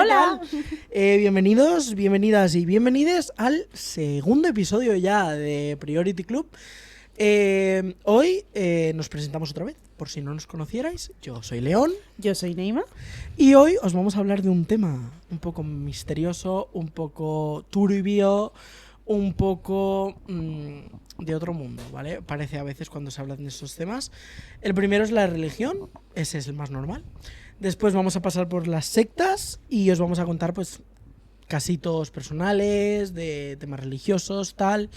Hola. Bienvenidos, bienvenidas y bienvenides al segundo episodio ya de Priority Club. Hoy nos presentamos otra vez, por si no nos conocierais. Yo soy León. Yo soy Neima. Y hoy os vamos a hablar de un tema un poco misterioso, un poco turbio, un poco de otro mundo, ¿vale? Parece a veces cuando se hablan de estos temas. El primero es la religión, ese es el más normal. Después vamos a pasar por las sectas y os vamos a contar pues casitos personales, de temas religiosos, tal.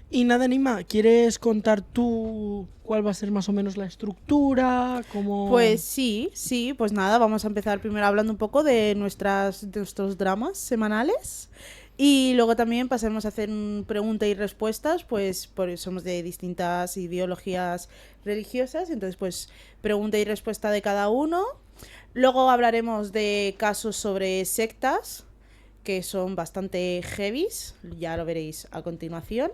Y nada, Nima, ¿quieres contar tú cuál va a ser más o menos la estructura? ¿Cómo? Pues sí, pues nada, vamos a empezar primero hablando un poco de nuestros dramas semanales. Y luego también pasaremos a hacer preguntas y respuestas, pues porque somos de distintas ideologías religiosas, entonces pues pregunta y respuesta de cada uno. Luego hablaremos de casos sobre sectas, que son bastante heavies, ya lo veréis a continuación.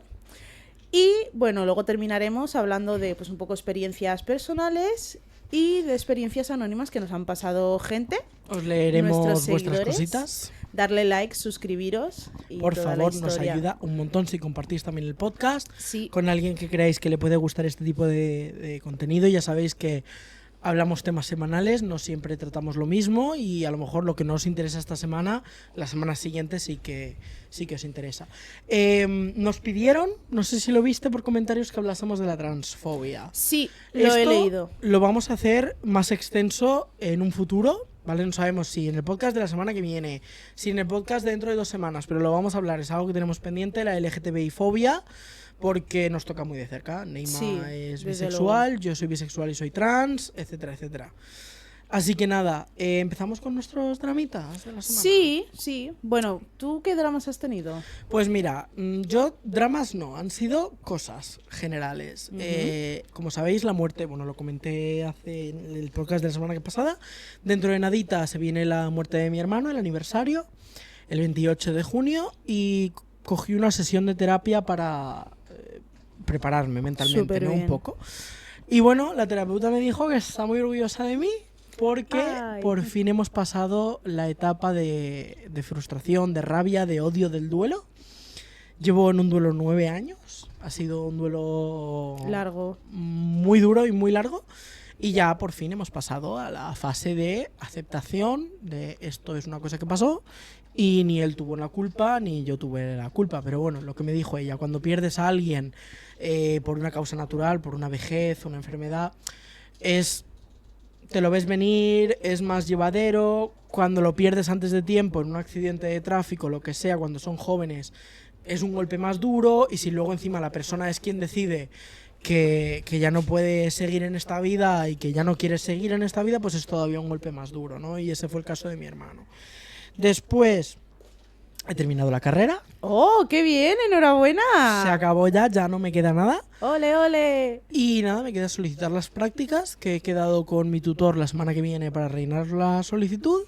Y bueno, luego terminaremos hablando de pues un poco experiencias personales y de experiencias anónimas que nos han pasado gente. Os leeremos nuestros vuestras seguidores. cositas. Darle like, suscribiros y Por toda favor, la nos historia. ayuda un montón si compartís también el podcast Sí. con alguien que creáis que le puede gustar este tipo de contenido. Ya sabéis que hablamos temas semanales, no siempre tratamos lo mismo y a lo mejor lo que no os interesa esta semana, la semana siguiente sí que os interesa. Nos pidieron, no sé si lo viste por comentarios, que hablásemos de la transfobia. Sí, lo he Esto leído. Lo vamos a hacer más extenso en un futuro, ¿vale? No sabemos si en el podcast de la semana que viene, si en el podcast de dentro de 2 semanas, pero lo vamos a hablar, es algo que tenemos pendiente, la LGTBI-fobia, porque nos toca muy de cerca. Neima Sí, es desde bisexual, luego. yo soy bisexual y soy trans, etcétera, etcétera. Así que nada, empezamos con nuestros dramitas de la semana. Sí. Bueno, ¿tú qué dramas has tenido? Pues mira, yo dramas no, han sido cosas generales. Como sabéis, la muerte, bueno, lo comenté hace en el podcast de la semana pasada. Dentro de nadita se viene la muerte de mi hermano, el aniversario, el 28 de junio, y cogí una sesión de terapia para prepararme mentalmente, Superbién. ¿no? Un poco. Y bueno, la terapeuta me dijo que está muy orgullosa de mí porque Ay. por fin hemos pasado la etapa de frustración, de rabia, de odio del duelo. Llevo en un duelo 9 años. Ha sido un duelo Largo. muy duro y muy largo. Y ya por fin hemos pasado a la fase de aceptación de esto es una cosa que pasó y ni él tuvo la culpa ni yo tuve la culpa. Pero bueno, lo que me dijo ella, cuando pierdes a alguien por una causa natural, por una vejez, una enfermedad, te lo ves venir, es más llevadero. Cuando lo pierdes antes de tiempo en un accidente de tráfico, lo que sea, cuando son jóvenes, es un golpe más duro. Y si luego encima la persona es quien decide que ya no puede seguir en esta vida y que ya no quiere seguir en esta vida, pues es todavía un golpe más duro, ¿no? Y ese fue el caso de mi hermano. Después he terminado la carrera. ¡Oh, qué bien! ¡Enhorabuena! Se acabó ya no me queda nada. ¡Ole, ole! Y nada, me queda solicitar las prácticas, que he quedado con mi tutor la semana que viene para rellenar la solicitud.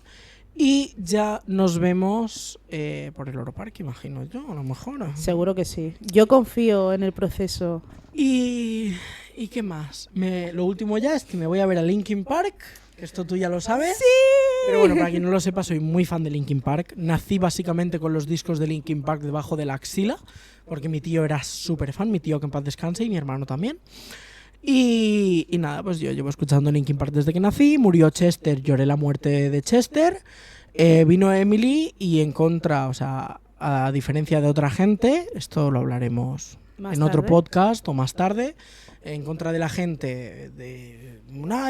Y ya nos vemos por el Europark, imagino yo, a lo mejor. Seguro que sí. Yo confío en el proceso. ¿Y qué más? Lo último ya es que me voy a ver a Linkin Park, que esto tú ya lo sabes. ¡Sí! Pero bueno, para quien no lo sepa, soy muy fan de Linkin Park. Nací básicamente con los discos de Linkin Park debajo de la axila, porque mi tío era súper fan, mi tío que en paz descanse y mi hermano también. Y nada, pues yo llevo escuchando Linkin Park desde que nací. Murió Chester, lloré la muerte de Chester. Vino Emily y en contra, o sea, a diferencia de otra gente, esto lo hablaremos Más en otro tarde. podcast o más tarde, en contra de la gente de...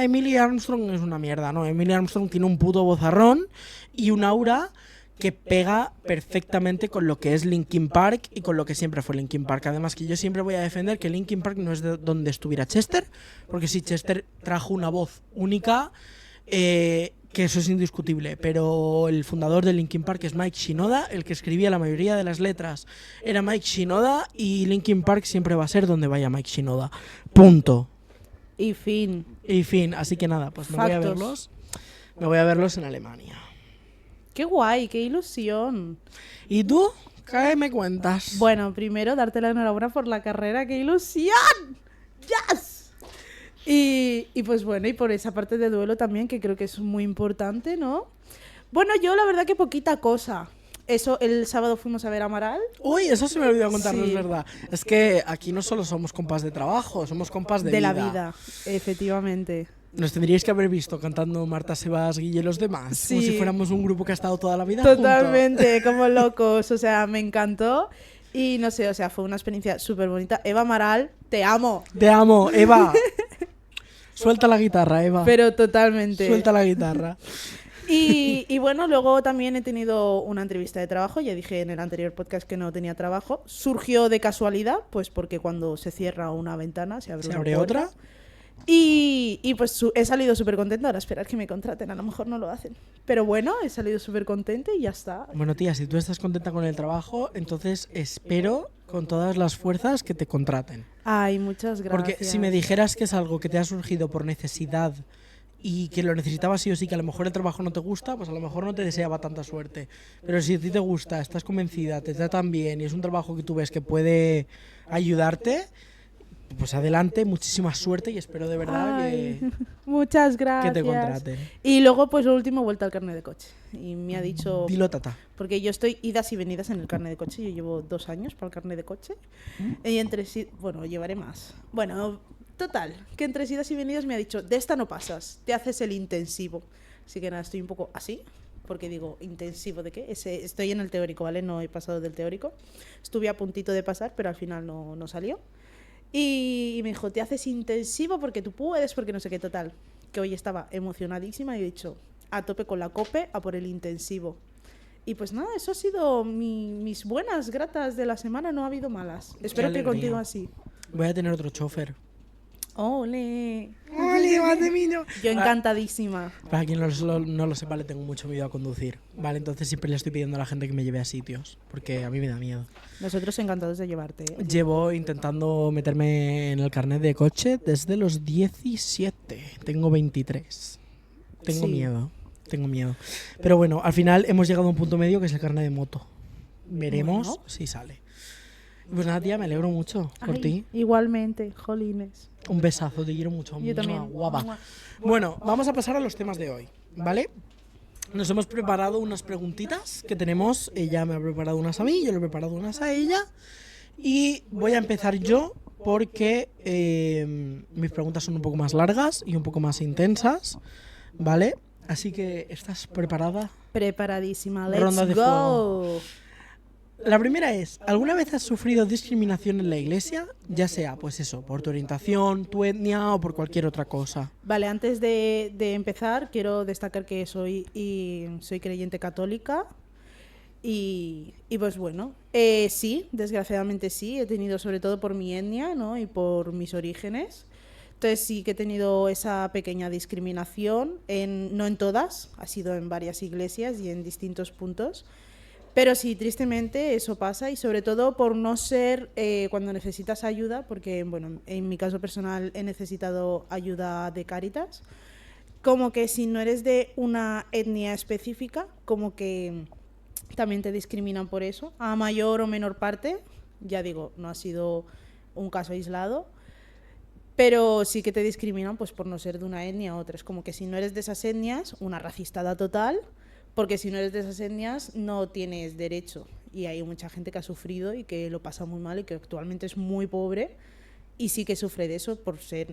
Emily Armstrong es una mierda, ¿no? Emily Armstrong tiene un puto vozarrón y un aura que pega perfectamente con lo que es Linkin Park y con lo que siempre fue Linkin Park. Además que yo siempre voy a defender que Linkin Park no es de donde estuviera Chester, porque sí, Chester trajo una voz única, que eso es indiscutible, pero el fundador de Linkin Park es Mike Shinoda, el que escribía la mayoría de las letras era Mike Shinoda y Linkin Park siempre va a ser donde vaya Mike Shinoda. Punto. Y fin. Y fin, así que nada, pues me voy a verlos en Alemania. ¡Qué guay! ¡Qué ilusión! ¿Y tú? ¿Qué me cuentas? Bueno, primero darte la enhorabuena por la carrera. ¡Qué ilusión! ¡Yes! Y pues bueno, y por esa parte de duelo también, que creo que es muy importante, ¿no? Bueno, yo la verdad que poquita cosa. Eso, el sábado fuimos a ver a Amaral. Uy, eso se me olvidó contarlo, Sí. es verdad. Es que aquí no solo somos compas de trabajo, somos compas de la vida. vida, efectivamente. Nos tendríais que haber visto cantando Marta Sebas, Guille y los demás. Como Sí. si fuéramos un grupo que ha estado toda la vida Totalmente, como locos. O sea, me encantó. Y no sé, o sea, fue una experiencia súper bonita. Eva Amaral, te amo. juntos. Te amo, Eva. Suelta la guitarra, Eva. Pero totalmente. Suelta la guitarra. Y bueno, luego también he tenido una entrevista de trabajo. Ya dije en el anterior podcast que no tenía trabajo. Surgió de casualidad, pues porque cuando se cierra una ventana se abre ¿Se una abre puerta. otra? Y pues he salido súper contenta. Ahora esperar que me contraten, a lo mejor no lo hacen. Pero bueno, he salido súper contenta y ya está. Bueno, tía, si tú estás contenta con el trabajo, entonces espero con todas las fuerzas que te contraten. Ay, muchas gracias. Porque si me dijeras que es algo que te ha surgido por necesidad y que lo necesitabas sí o sí, que a lo mejor el trabajo no te gusta, pues a lo mejor no te deseaba tanta suerte. Pero si a ti te gusta, estás convencida, te tratan bien y es un trabajo que tú ves que puede ayudarte, pues adelante, muchísima suerte y espero de verdad Ay, muchas que gracias. te contraten. Y luego, pues lo último, vuelta al carnet de coche. Y me ha dicho... Dilo, tata. Porque yo estoy idas y venidas en el carnet de coche. Yo llevo 2 años para el carnet de coche. Y entre sí... Bueno, llevaré más. Bueno, total. Que entre idas y venidas me ha dicho, de esta no pasas, te haces el intensivo. Así que nada, estoy un poco así. Porque digo, ¿intensivo de qué? Estoy en el teórico, ¿vale? No he pasado del teórico. Estuve a puntito de pasar, pero al final no salió. Y me dijo, te haces intensivo porque tú puedes, porque no sé qué, total. Que hoy estaba emocionadísima y he dicho, a tope con la COPE, a por el intensivo. Y pues nada, eso ha sido mis buenas gratas de la semana, no ha habido malas. Espero que alegría. contigo así. Voy a tener otro chofer. ¡Ole! ¡Ole, más de mí, no! Yo encantadísima. Para quien no lo sepa, le tengo mucho miedo a conducir. Vale, entonces siempre le estoy pidiendo a la gente que me lleve a sitios, porque a mí me da miedo. Nosotros encantados de llevarte. ¿eh? Llevo intentando meterme en el carnet de coche desde los 17. Tengo 23. Tengo Sí. miedo. Tengo miedo. Pero bueno, al final hemos llegado a un punto medio que es el carnet de moto. Veremos Bueno. si sale. Pues nada, tía, me alegro mucho por Ay, ti. igualmente, jolines. Un besazo, te quiero mucho. Yo también. Guapa. Bueno, vamos a pasar a los temas de hoy, ¿vale? Nos hemos preparado unas preguntitas que tenemos. Ella me ha preparado unas a mí, yo le he preparado unas a ella. Y voy a empezar yo porque mis preguntas son un poco más largas y un poco más intensas, ¿vale? Así que, ¿estás preparada? Preparadísima, let's Ronda de go. La primera es, ¿alguna vez has sufrido discriminación en la iglesia? Ya sea, pues eso, por tu orientación, tu etnia o por cualquier otra cosa. Vale, antes de empezar, quiero destacar que soy creyente católica y pues bueno, sí, desgraciadamente sí, he tenido sobre todo por mi etnia, ¿no? Y por mis orígenes. Entonces sí que he tenido esa pequeña discriminación, no en todas, ha sido en varias iglesias y en distintos puntos. Pero sí, tristemente eso pasa y sobre todo por no ser cuando necesitas ayuda, porque bueno, en mi caso personal he necesitado ayuda de Cáritas, como que si no eres de una etnia específica, como que también te discriminan por eso, a mayor o menor parte, ya digo, no ha sido un caso aislado, pero sí que te discriminan pues por no ser de una etnia u otra. Es como que si no eres de esas etnias, una racistada total, porque si no eres de esas etnias no tienes derecho. Y hay mucha gente que ha sufrido y que lo pasa muy mal y que actualmente es muy pobre y sí que sufre de eso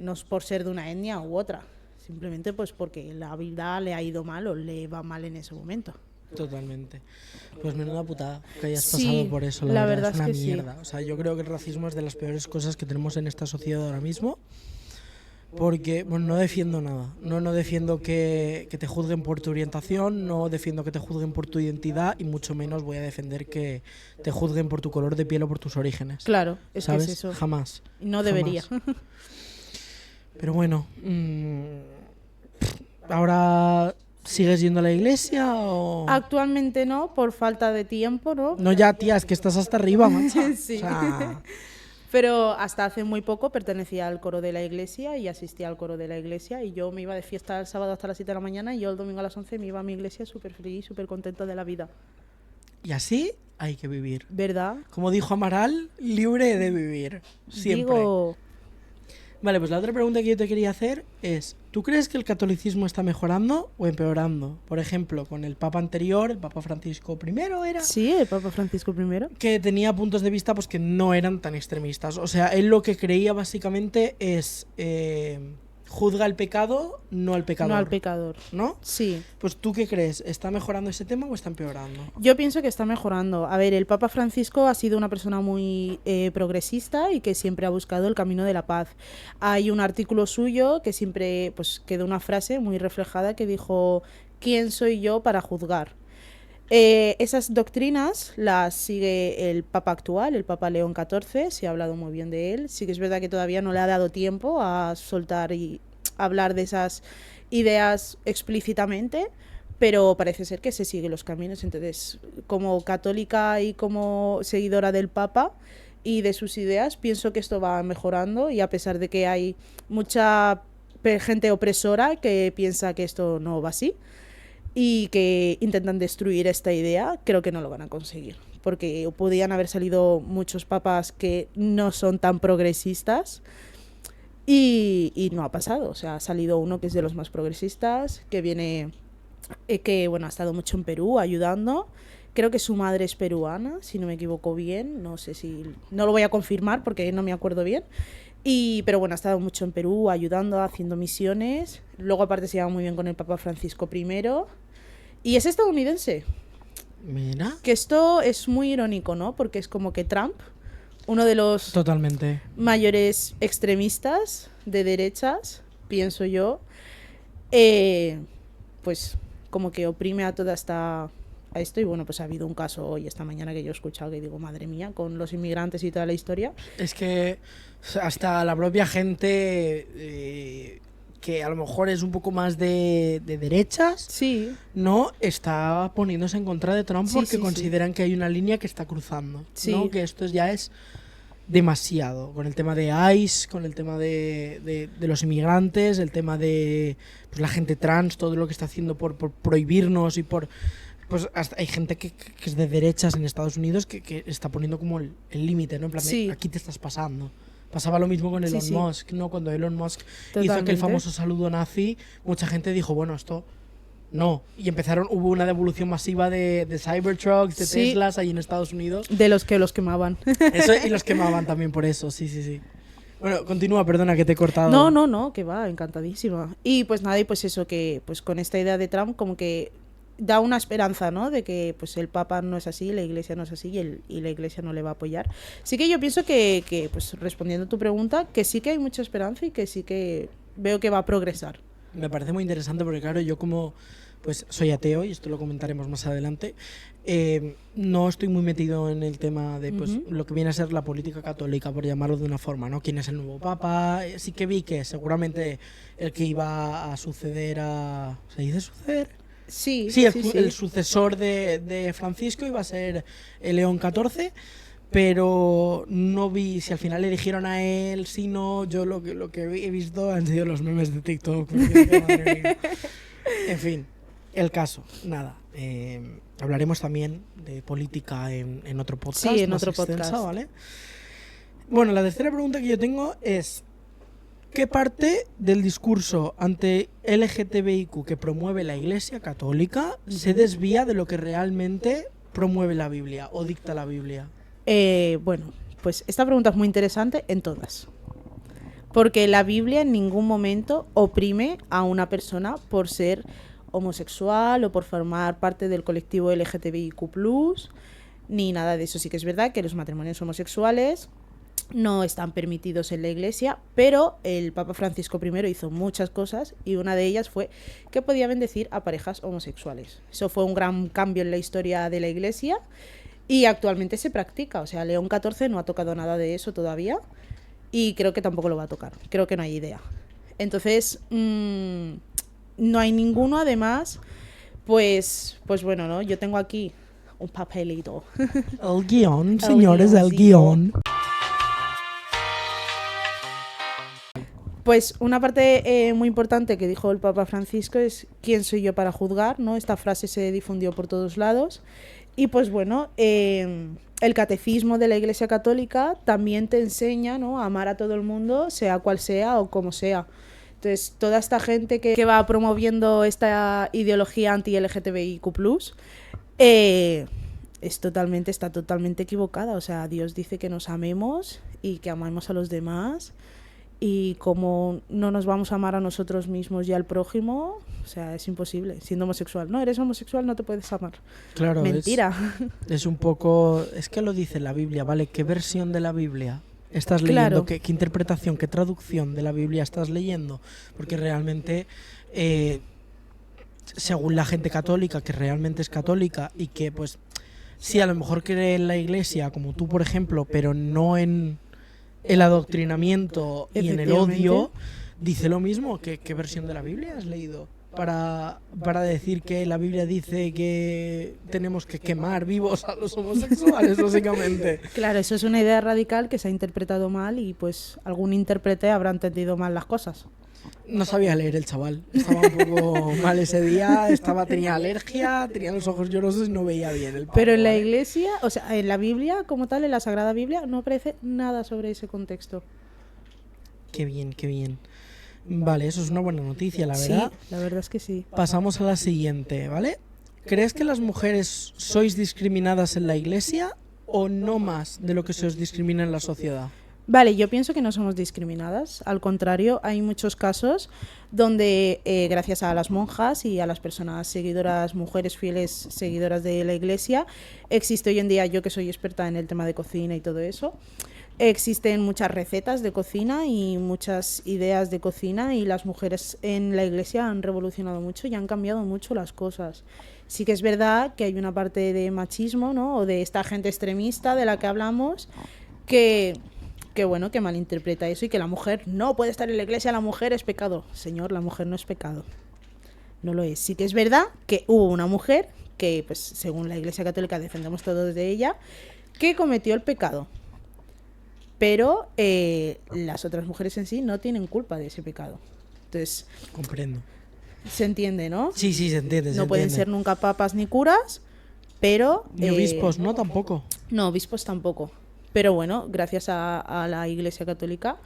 no es por ser de una etnia u otra, simplemente pues porque la vida le ha ido mal o le va mal en ese momento. Totalmente. Pues menuda putada que hayas Sí, pasado por eso, la la verdad, verdad es una es que sí. mierda. O sea, yo creo que el racismo es de las peores cosas que tenemos en esta sociedad ahora mismo. Porque, bueno, no defiendo nada. No defiendo que te juzguen por tu orientación, no defiendo que te juzguen por tu identidad y mucho menos voy a defender que te juzguen por tu color de piel o por tus orígenes. Claro, es ¿Sabes? que es eso. Jamás. No debería. Jamás. Pero bueno, ahora ¿sigues yendo a la iglesia o...? Actualmente no, por falta de tiempo, ¿no? No, ya, tía, es que estás hasta arriba, macha. Sí. O sea, Pero hasta hace muy poco pertenecía al coro de la iglesia y asistía al coro de la iglesia y yo me iba de fiesta el sábado hasta las 7 de la mañana y yo el domingo a las 11 me iba a mi iglesia súper feliz, súper contenta de la vida. y así hay que vivir. ¿Verdad? Como dijo Amaral, libre de vivir. Siempre. Digo, Vale, pues la otra pregunta que yo te quería hacer es, ¿tú crees que el catolicismo está mejorando o empeorando? Por ejemplo, con el Papa anterior, el Papa Francisco I era, Sí, el Papa Francisco I. que tenía puntos de vista pues que no eran tan extremistas. O sea, él lo que creía básicamente es juzga el pecado, no al pecador. No al pecador. ¿No? Sí. Pues ¿tú qué crees? ¿Está mejorando ese tema o está empeorando? Yo pienso que está mejorando. A ver, el Papa Francisco ha sido una persona muy progresista y que siempre ha buscado el camino de la paz. Hay un artículo suyo que siempre pues quedó una frase muy reflejada que dijo: ¿quién soy yo para juzgar? Esas doctrinas las sigue el Papa actual, el Papa León XIV, se ha hablado muy bien de él. Sí que es verdad que todavía no le ha dado tiempo a soltar y hablar de esas ideas explícitamente, pero parece ser que se siguen los caminos. Entonces, como católica y como seguidora del Papa y de sus ideas, pienso que esto va mejorando, y a pesar de que hay mucha gente opresora que piensa que esto no va así y que intentan destruir esta idea, creo que no lo van a conseguir, porque podían haber salido muchos papas que no son tan progresistas y no ha pasado. O sea, ha salido uno que es de los más progresistas, que viene, que bueno, ha estado mucho en Perú ayudando. Creo que su madre es peruana, si no me equivoco bien. No sé si... No lo voy a confirmar porque no me acuerdo bien. Pero bueno, ha estado mucho en Perú ayudando, haciendo misiones. Luego aparte se lleva muy bien con el Papa Francisco I. Y es estadounidense. Mira. Que esto es muy irónico, ¿no? Porque es como que Trump, uno de los Totalmente mayores extremistas de derechas, pienso yo, pues como que oprime a toda esta... a esto. Y bueno, pues ha habido un caso hoy, esta mañana, que yo he escuchado, que digo, madre mía, con los inmigrantes y toda la historia. Es que hasta la propia gente que a lo mejor es un poco más de derechas, Sí, no está poniéndose en contra de Trump Sí, porque sí, consideran que hay una línea que está cruzando, Sí. ¿no? Que esto ya es demasiado, con el tema de ICE, con el tema de los inmigrantes, el tema de pues, la gente trans, todo lo que está haciendo por prohibirnos y por... Pues hasta hay gente que es de derechas en Estados Unidos que está poniendo como el límite, ¿no? En plan, Sí. aquí te estás pasando. Pasaba lo mismo con Sí, Elon sí. Musk, ¿no? Cuando Elon Musk hizo Totalmente. aquel famoso saludo nazi, mucha gente dijo, bueno, esto no. Y hubo una devolución masiva de Cybertrucks, de Sí. Teslas ahí en Estados Unidos. de los que los quemaban. Eso, y los quemaban también por eso, sí, sí, sí. Bueno, continúa, perdona que te he cortado. No, que va, encantadísima. Y pues nada, y pues eso, que pues con esta idea de Trump como que da una esperanza, ¿no? De que pues el Papa no es así, la Iglesia no es así, y la Iglesia no le va a apoyar. Sí que yo pienso que, pues respondiendo a tu pregunta, que sí que hay mucha esperanza y que sí que veo que va a progresar. Me parece muy interesante porque, claro, yo como pues soy ateo, y esto lo comentaremos más adelante, no estoy muy metido en el tema de pues lo que viene a ser la política católica, por llamarlo de una forma, ¿no? ¿Quién es el nuevo papa? Sí que vi que seguramente el que iba a suceder a... ¿Se dice suceder? Sí, Sí, sí. el sucesor de Francisco iba a ser el León XIV, pero no vi si al final eligieron a él, si no. Yo lo que he visto han sido los memes de TikTok. Madre mía. En fin, el caso, nada. Hablaremos también de política en otro podcast. Sí, en más otro extensa, podcast. ¿vale? Bueno, la tercera pregunta que yo tengo es: ¿qué parte del discurso ante LGTBIQ que promueve la Iglesia Católica se desvía de lo que realmente promueve la Biblia o dicta la Biblia? Bueno, pues esta pregunta es muy interesante en todas. Porque la Biblia en ningún momento oprime a una persona por ser homosexual o por formar parte del colectivo LGTBIQ+, ni nada de eso. Sí que es verdad que los matrimonios homosexuales no están permitidos en la Iglesia, pero el Papa Francisco I hizo muchas cosas, y una de ellas fue que podía bendecir a parejas homosexuales. Eso fue un gran cambio en la historia de la Iglesia y actualmente se practica. O sea, León XIV no ha tocado nada de eso todavía y creo que tampoco lo va a tocar. Creo que no hay idea. Entonces, no hay ninguno. Además, pues bueno, ¿no? Yo tengo aquí un papelito. El guión, señores, el guión. Pues una parte muy importante que dijo el Papa Francisco es: ¿quién soy yo para juzgar? ¿No? Esta frase se difundió por todos lados. Y pues bueno, el catecismo de la Iglesia Católica también te enseña, ¿no?, a amar a todo el mundo, sea cual sea o como sea. Entonces, toda esta gente que va promoviendo esta ideología anti-LGTBIQ+, está totalmente equivocada. O sea, Dios dice que nos amemos y que amemos a los demás. Y como no nos vamos a amar a nosotros mismos y al prójimo, o sea, es imposible. Siendo homosexual, no, eres homosexual, no te puedes amar. Claro, mentira. Es un poco... Es que lo dice la Biblia, ¿vale? ¿Qué versión de la Biblia estás Claro. leyendo? ¿Qué interpretación, qué traducción de la Biblia estás leyendo? Porque realmente, según la gente católica, que realmente es católica y que, pues, sí, a lo mejor cree en la Iglesia, como tú, por ejemplo, pero no en el adoctrinamiento y en el odio, dice lo mismo. ¿Qué versión de la Biblia has leído para decir que la Biblia dice que tenemos que quemar vivos a los homosexuales, básicamente? Claro, eso es una idea radical que se ha interpretado mal y pues algún intérprete habrá entendido mal las cosas. No sabía leer el chaval, estaba un poco mal ese día, tenía alergia, tenía los ojos llorosos y no veía bien el pavo, Pero en la ¿vale? Iglesia, o sea, en la Biblia como tal, en la Sagrada Biblia, no aparece nada sobre ese contexto. Qué bien, qué bien. Vale, eso es una buena noticia, la verdad. Sí, la verdad es que sí. Pasamos a la siguiente, ¿vale? ¿Crees que las mujeres sois discriminadas en la Iglesia o no más de lo que se os discrimina en la sociedad? Vale, yo pienso que no somos discriminadas. Al contrario, hay muchos casos donde gracias a las monjas y a las personas seguidoras, mujeres fieles seguidoras de la Iglesia, existe hoy en día, yo que soy experta en el tema de cocina y todo eso, existen muchas recetas de cocina y muchas ideas de cocina, y las mujeres en la Iglesia han revolucionado mucho y han cambiado mucho las cosas. Sí que es verdad que hay una parte de machismo, ¿no?, o de esta gente extremista de la que hablamos, que bueno, que malinterpreta eso y que la mujer no puede estar en la Iglesia, la mujer es pecado. Señor, la mujer no es pecado. No lo es. Sí que es verdad que hubo una mujer que, pues, según la Iglesia Católica, defendemos todos de ella, que cometió el pecado. Pero las otras mujeres en sí no tienen culpa de ese pecado. Entonces, Comprendo. se entiende, ¿no? Sí, se entiende. No pueden ser nunca papas ni curas, pero... Ni obispos, ¿no? Tampoco. No, obispos tampoco. Pero bueno, gracias a la Iglesia Católica,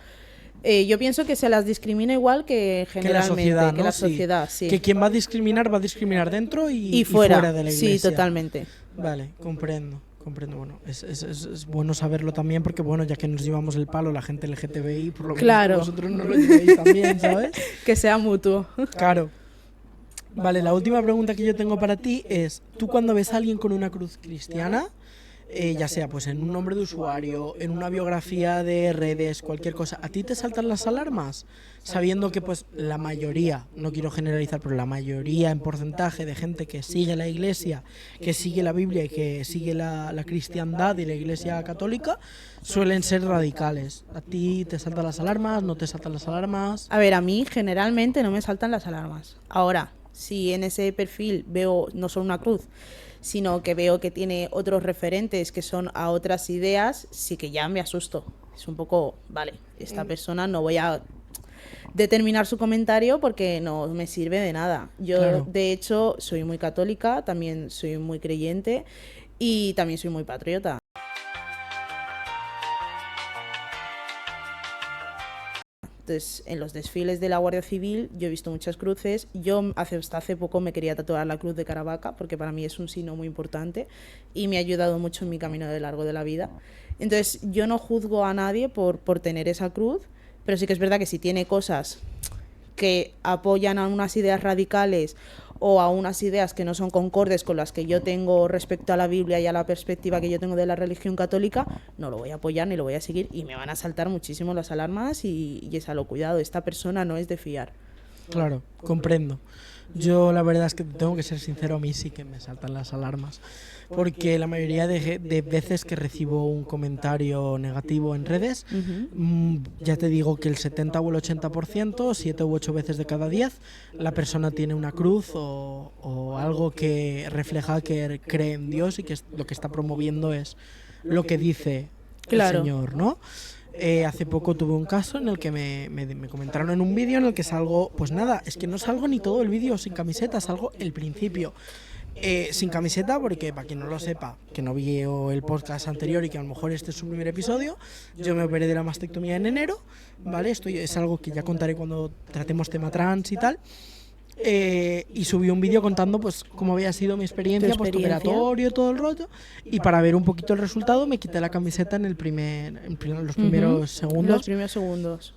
yo pienso que se las discrimina igual que generalmente, que la sociedad, sí. Que quien va a discriminar dentro y fuera de la Iglesia. Sí, totalmente. Vale, comprendo. Bueno, es bueno saberlo también porque, bueno, ya que nos llevamos el palo la gente LGTBI, por lo menos Claro. vosotros no lo llevéis también, ¿sabes? Que sea mutuo. Claro. Vale, la última pregunta que yo tengo para ti es, ¿tú cuando ves a alguien con una cruz cristiana, ya sea pues en un nombre de usuario, en una biografía de redes, cualquier cosa, ¿a ti te saltan las alarmas? Sabiendo que pues la mayoría, no quiero generalizar, pero la mayoría en porcentaje de gente que sigue la Iglesia, que sigue la Biblia y que sigue la cristiandad y la Iglesia católica, suelen ser radicales. ¿A ti te saltan las alarmas? ¿No te saltan las alarmas? A ver, a mí generalmente no me saltan las alarmas. Ahora, si en ese perfil veo no solo una cruz, sino que veo que tiene otros referentes que son a otras ideas, sí que ya me asusto. Es un poco, vale, esta persona no voy a determinar su comentario porque no me sirve de nada. Yo, Claro. de hecho, soy muy católica, también soy muy creyente y también soy muy patriota. Entonces, en los desfiles de la Guardia Civil yo he visto muchas cruces. Yo hasta hace poco me quería tatuar la cruz de Caravaca porque para mí es un signo muy importante y me ha ayudado mucho en mi camino de largo de la vida. Entonces, yo no juzgo a nadie por tener esa cruz, pero sí que es verdad que si tiene cosas que apoyan a unas ideas radicales o a unas ideas que no son concordes con las que yo tengo respecto a la Biblia y a la perspectiva que yo tengo de la religión católica, no lo voy a apoyar ni lo voy a seguir y me van a saltar muchísimo las alarmas y es a lo cuidado, esta persona no es de fiar. Claro, comprendo. Yo la verdad es que tengo que ser sincero, a mí sí que me saltan las alarmas, porque la mayoría de veces que recibo un comentario negativo en redes, ya te digo que el 70 o el 80%, 7 u 8 veces de cada 10, la persona tiene una cruz o algo que refleja que cree en Dios y que lo que está promoviendo es lo que dice Claro. el Señor, ¿no? Hace poco tuve un caso en el que me comentaron en un vídeo en el que salgo, pues nada, es que no salgo ni todo el vídeo sin camiseta, salgo el principio. sin camiseta, porque para quien no lo sepa, que no vio el podcast anterior y que a lo mejor este es su primer episodio, yo me operé de la mastectomía en enero, ¿vale? Esto es algo que ya contaré cuando tratemos tema trans y tal. Y subí un vídeo contando pues cómo había sido mi experiencia postoperatorio, todo el rollo, y para ver un poquito el resultado me quité la camiseta en los primeros segundos. Los primeros segundos.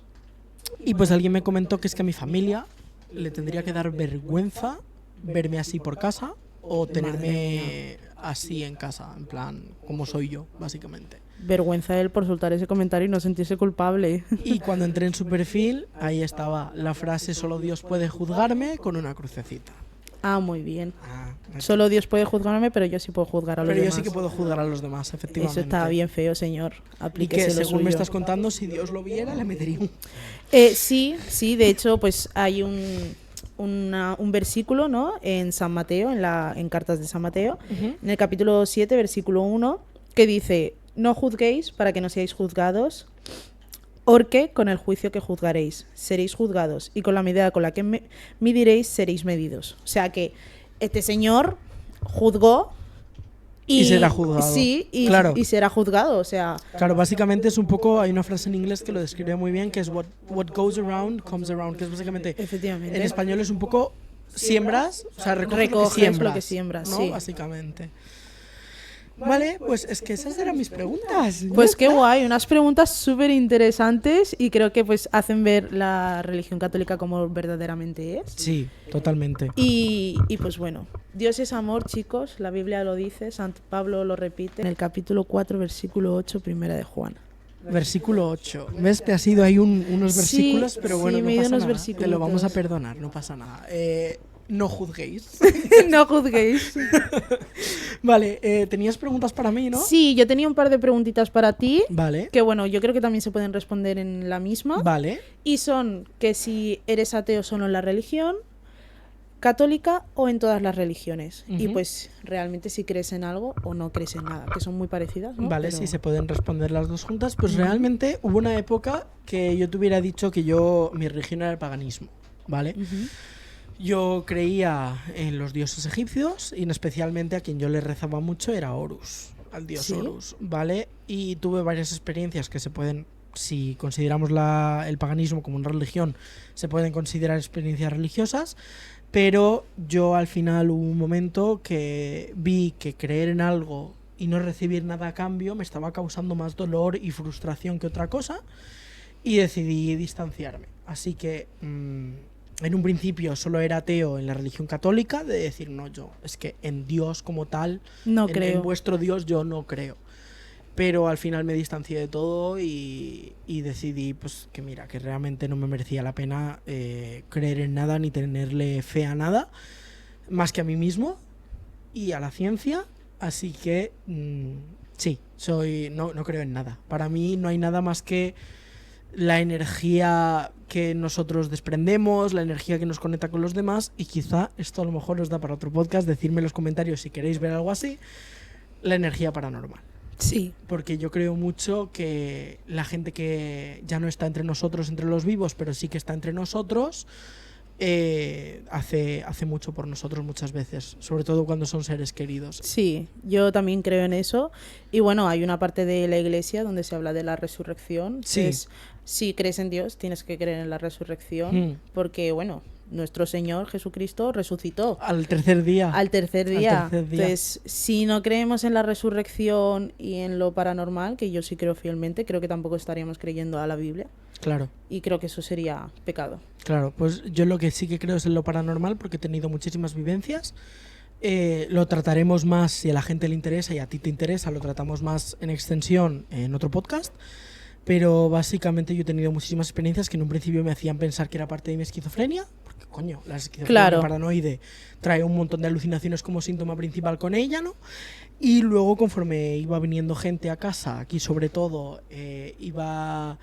Y pues alguien me comentó que es que a mi familia le tendría que dar vergüenza verme así por casa o tenerme así en casa, en plan, como soy yo, básicamente. Vergüenza él por soltar ese comentario y no sentirse culpable. Y cuando entré en su perfil, ahí estaba la frase "solo Dios puede juzgarme" con una crucecita. Ah, muy bien. Solo Dios puede juzgarme, pero yo sí puedo juzgar a los demás. Pero yo sí que puedo juzgar a los demás, efectivamente. Eso está bien feo, señor. Aplíquese y que, lo según suyo. me estás contando, si Dios lo viera, le metería un... Sí, de hecho, pues hay un versículo, ¿no? En San Mateo, en Cartas de San Mateo, en el capítulo 7, versículo 1, que dice: "No juzguéis para que no seáis juzgados, porque con el juicio que juzgaréis seréis juzgados, y con la medida con la que midiréis seréis medidos". O sea que este señor juzgó y será juzgado. Sí, claro. Y será juzgado, o sea... Claro, básicamente es un poco, hay una frase en inglés que lo describe muy bien, que es what goes around comes around, que es básicamente, efectivamente, en español es un poco siembras, o sea, recoges lo que siembras, ¿no? Sí. Básicamente. Vale, pues es que esas eran mis preguntas. Pues qué guay, unas preguntas súper interesantes y creo que pues hacen ver la religión católica como verdaderamente es. Sí, totalmente. Y pues bueno, Dios es amor, chicos, la Biblia lo dice, San Pablo lo repite en el capítulo 4, versículo 8, primera de Juan. Versículo 8. ¿Ves? Te has ido ahí unos versículos, sí, pero bueno, sí, no pasa nada. Te lo vamos a versículos. perdonar, no pasa nada. No juzguéis. No juzguéis. Vale, tenías preguntas para mí, ¿no? Sí, yo tenía un par de preguntitas para ti. Vale. Que bueno, yo creo que también se pueden responder en la misma. Vale. Y son que si eres ateo solo en la religión católica o en todas las religiones. Y pues realmente si crees en algo o no crees en nada, que son muy parecidas, ¿no? Vale, Pero... sí, se pueden responder las dos juntas. Pues realmente hubo una época que yo te hubiera dicho que mi religión era el paganismo, ¿vale? Yo creía en los dioses egipcios y especialmente a quien yo le rezaba mucho era Horus, al dios Horus, ¿vale? Y tuve varias experiencias que se pueden, si consideramos el paganismo como una religión, se pueden considerar experiencias religiosas, pero yo al final hubo un momento que vi que creer en algo y no recibir nada a cambio me estaba causando más dolor y frustración que otra cosa y decidí distanciarme. Así que... en un principio solo era ateo en la religión católica, de decir, no, yo, es que en Dios como tal, no creo. En vuestro Dios yo no creo. Pero al final me distancié de todo y decidí pues que mira, que realmente no me merecía la pena creer en nada ni tenerle fe a nada, más que a mí mismo y a la ciencia. Así que sí, no creo en nada. Para mí no hay nada más que la energía que nosotros desprendemos, la energía que nos conecta con los demás, y quizá esto a lo mejor os da para otro podcast, decidme en los comentarios si queréis ver algo así, la energía paranormal. Sí. Porque yo creo mucho que la gente que ya no está entre nosotros, entre los vivos, pero sí que está entre nosotros, hace mucho por nosotros muchas veces, sobre todo cuando son seres queridos. Sí, yo también creo en eso. Y bueno, hay una parte de la iglesia donde se habla de la resurrección. Sí. Si crees en Dios, tienes que creer en la resurrección, porque bueno, nuestro Señor Jesucristo resucitó. Al tercer día. Entonces, si no creemos en la resurrección y en lo paranormal, que yo sí creo fielmente, creo que tampoco estaríamos creyendo a la Biblia. Claro. Y creo que eso sería pecado. Claro, pues yo lo que sí que creo es en lo paranormal porque he tenido muchísimas vivencias. Lo trataremos más, si a la gente le interesa y a ti te interesa, lo tratamos más en extensión en otro podcast. Pero básicamente yo he tenido muchísimas experiencias que en un principio me hacían pensar que era parte de mi esquizofrenia, porque coño, la esquizofrenia paranoide trae un montón de alucinaciones como síntoma principal con ella, ¿no? Y luego conforme iba viniendo gente a casa, aquí sobre todo, iba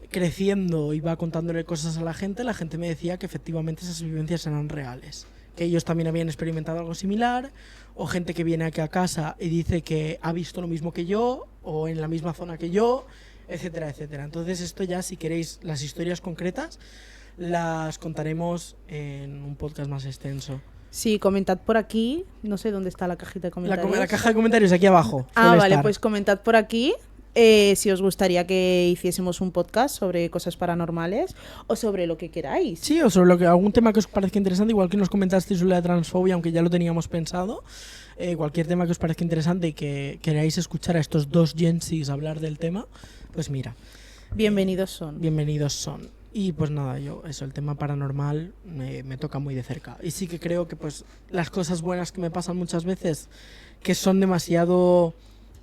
creciendo, iba contándole cosas a la gente me decía que efectivamente esas vivencias eran reales, que ellos también habían experimentado algo similar, o gente que viene aquí a casa y dice que ha visto lo mismo que yo, o en la misma zona que yo, etcétera, etcétera. Entonces esto ya, si queréis las historias concretas, las contaremos en un podcast más extenso. Sí, comentad por aquí. No sé dónde está la cajita de comentarios. La caja de comentarios aquí abajo. Ah, suele vale, estar. pues comentad por aquí si os gustaría que hiciésemos un podcast sobre cosas paranormales o sobre lo que queráis. Sí, o sobre algún tema que os parezca interesante, igual que nos comentasteis sobre la transfobia, aunque ya lo teníamos pensado. Cualquier tema que os parezca interesante y que queráis escuchar a estos dos gensis hablar del tema, pues mira. Bienvenidos son. Bienvenidos son. Y pues nada, el tema paranormal me toca muy de cerca. Y sí que creo que pues las cosas buenas que me pasan muchas veces, que son demasiado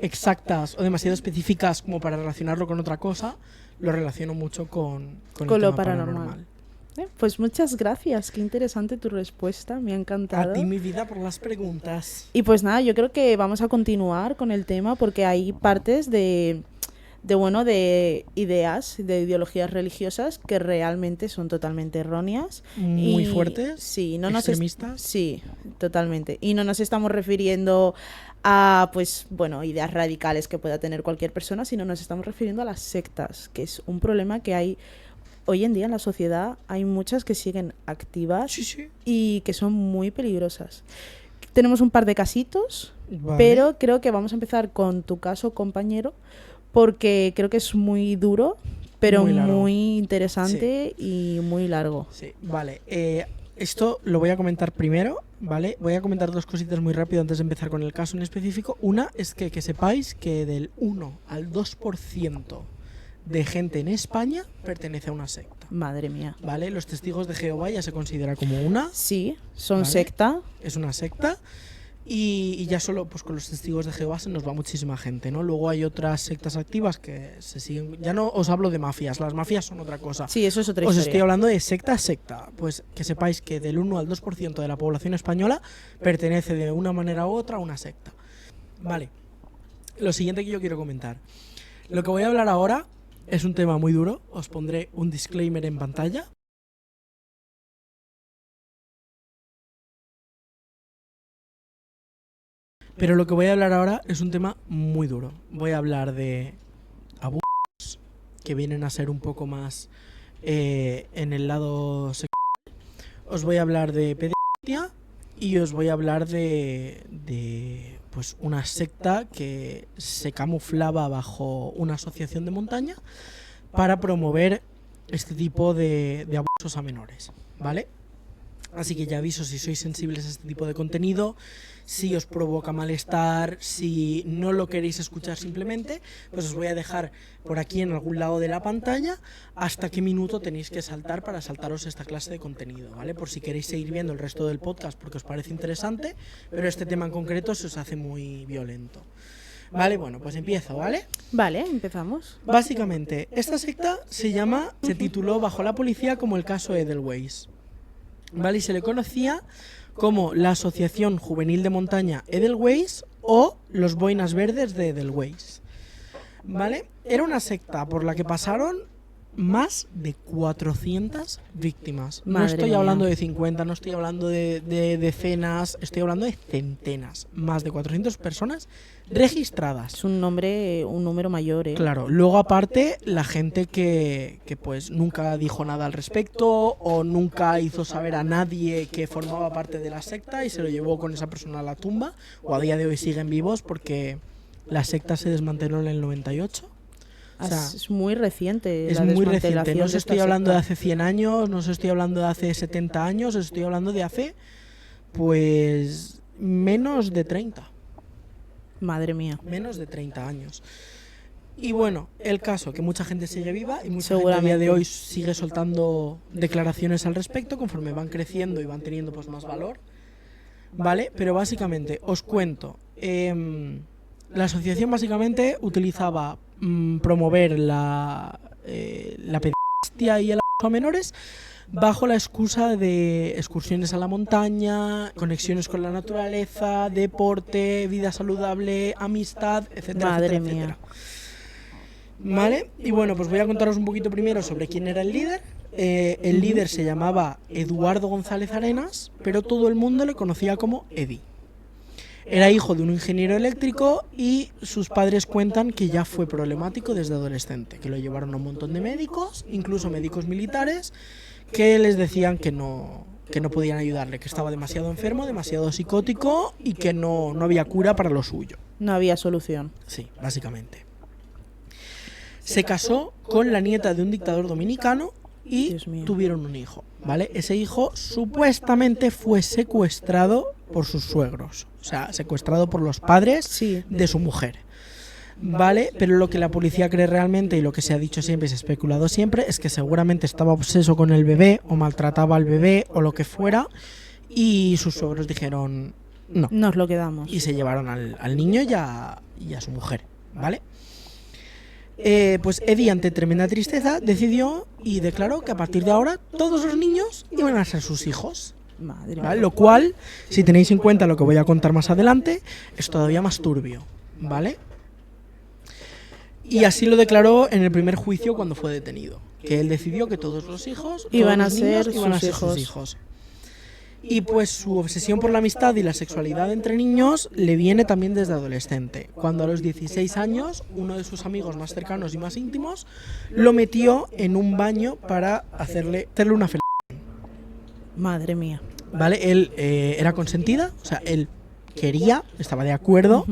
exactas o demasiado específicas como para relacionarlo con otra cosa, lo relaciono mucho con el Con lo tema paranormal. Pues muchas gracias, qué interesante tu respuesta, me ha encantado. A ti, mi vida, por las preguntas. Y pues nada, yo creo que vamos a continuar con el tema porque hay partes de ideas, de ideologías religiosas que realmente son totalmente erróneas. Muy fuertes, sí, extremistas. Sí, totalmente. Y no nos estamos refiriendo a, pues, bueno, ideas radicales que pueda tener cualquier persona, sino nos estamos refiriendo a las sectas, que es un problema que hay hoy en día en la sociedad. Hay muchas que siguen activas Sí. y que son muy peligrosas. Tenemos un par de casitos, Vale. pero creo que vamos a empezar con tu caso, compañero, porque creo que es muy duro, pero muy interesante y muy largo. Sí, vale. Esto lo voy a comentar primero, ¿vale? Voy a comentar dos cositas muy rápido antes de empezar con el caso en específico. Una es que sepáis que del 1 al 2% de gente en España pertenece a una secta. Madre mía. ¿Vale? Los testigos de Jehová ya se considera como una. Sí, son ¿vale? secta. Es una secta. Y ya solo pues con los testigos de Jehová se nos va muchísima gente, ¿no? Luego hay otras sectas activas que se siguen. Ya no os hablo de mafias, las mafias son otra cosa. Sí, eso es otra Os historia. estoy hablando de secta a secta. Pues que sepáis que del 1 al 2% de la población española pertenece de una manera u otra a una secta. Vale. Lo siguiente que yo quiero comentar. Lo que voy a hablar ahora es un tema muy duro. Os pondré un disclaimer en pantalla. Pero lo que voy a hablar ahora es un tema muy duro. Voy a hablar de abusos, que vienen a ser un poco más en el lado sexual. Os voy a hablar de pederastia y os voy a hablar de pues una secta que se camuflaba bajo una asociación de montaña para promover este tipo de abusos a menores, ¿vale? Así que ya aviso si sois sensibles a este tipo de contenido, si os provoca malestar, si no lo queréis escuchar simplemente, pues os voy a dejar por aquí en algún lado de la pantalla hasta qué minuto tenéis que saltar para saltaros esta clase de contenido, ¿vale? Por si queréis seguir viendo el resto del podcast porque os parece interesante, pero este tema en concreto se os hace muy violento. Vale, bueno, pues empiezo, ¿vale? Vale, empezamos. Básicamente, esta secta se tituló Bajo la policía como el caso Edelweiss. ¿Vale? Y se le conocía como la Asociación Juvenil de Montaña Edelweiss o los Boinas Verdes de Edelweiss. ¿Vale? Era una secta por la que pasaron más de 400 víctimas. Madre no estoy mía. hablando de 50, no estoy hablando de decenas, estoy hablando de centenas. Más de 400 personas registradas. Es un número mayor, ¿eh? Claro, luego aparte la gente que pues nunca dijo nada al respecto o nunca hizo saber a nadie que formaba parte de la secta y se lo llevó con esa persona a la tumba, o a día de hoy siguen vivos porque la secta se desmanteló en el 98. O sea, Es muy reciente. es la muy desmantelación reciente, no os de esta estoy hablando de secta. hace 100 años, no os estoy hablando de hace 70 años, os estoy hablando de hace pues menos de 30. Madre mía. Menos de 30 años. Y bueno, el caso, que mucha gente sigue viva y mucha gente a día Seguramente. de hoy sigue soltando declaraciones al respecto conforme van creciendo y van teniendo pues más valor. ¿Vale? Pero básicamente, os cuento. La asociación básicamente utilizaba promover la pederastia y el abuso a menores bajo la excusa de excursiones a la montaña, conexiones con la naturaleza, deporte, vida saludable, amistad, etcétera, Madre etcétera, mía. etcétera. ¿Vale? Y bueno, pues voy a contaros un poquito primero sobre quién era el líder. El líder se llamaba Eduardo González Arenas, pero todo el mundo le conocía como Eddie. Era hijo de un ingeniero eléctrico y sus padres cuentan que ya fue problemático desde adolescente, que lo llevaron a un montón de médicos, incluso médicos militares, que les decían que no que no podían ayudarle, que estaba demasiado enfermo, demasiado psicótico y que no había cura para lo suyo. No había solución. Sí, básicamente. Se casó con la nieta de un dictador dominicano y tuvieron un hijo, ¿vale? Ese hijo supuestamente fue secuestrado por sus suegros, o sea, secuestrado por los padres de su mujer, ¿vale? Pero lo que la policía cree realmente y lo que se ha dicho siempre y se ha especulado siempre es que seguramente estaba obseso con el bebé o maltrataba al bebé o lo que fuera y sus suegros dijeron no. Nos lo quedamos. Y se llevaron al niño y a su mujer, ¿vale? Pues Eddie, ante tremenda tristeza, decidió y declaró que a partir de ahora todos los niños iban a ser sus hijos. Madre ¿Vale? Lo cual, si tenéis en cuenta lo que voy a contar más adelante, es todavía más turbio, ¿vale? Y así lo declaró en el primer juicio cuando fue detenido, que él decidió que todos los hijos iban a sus hijos. Y pues su obsesión por la amistad y la sexualidad entre niños le viene también desde adolescente, cuando a los 16 años uno de sus amigos más cercanos y más íntimos lo metió en un baño para hacerle una felación. Madre mía. ¿Vale? Él era consentida, o sea, él quería, estaba de acuerdo,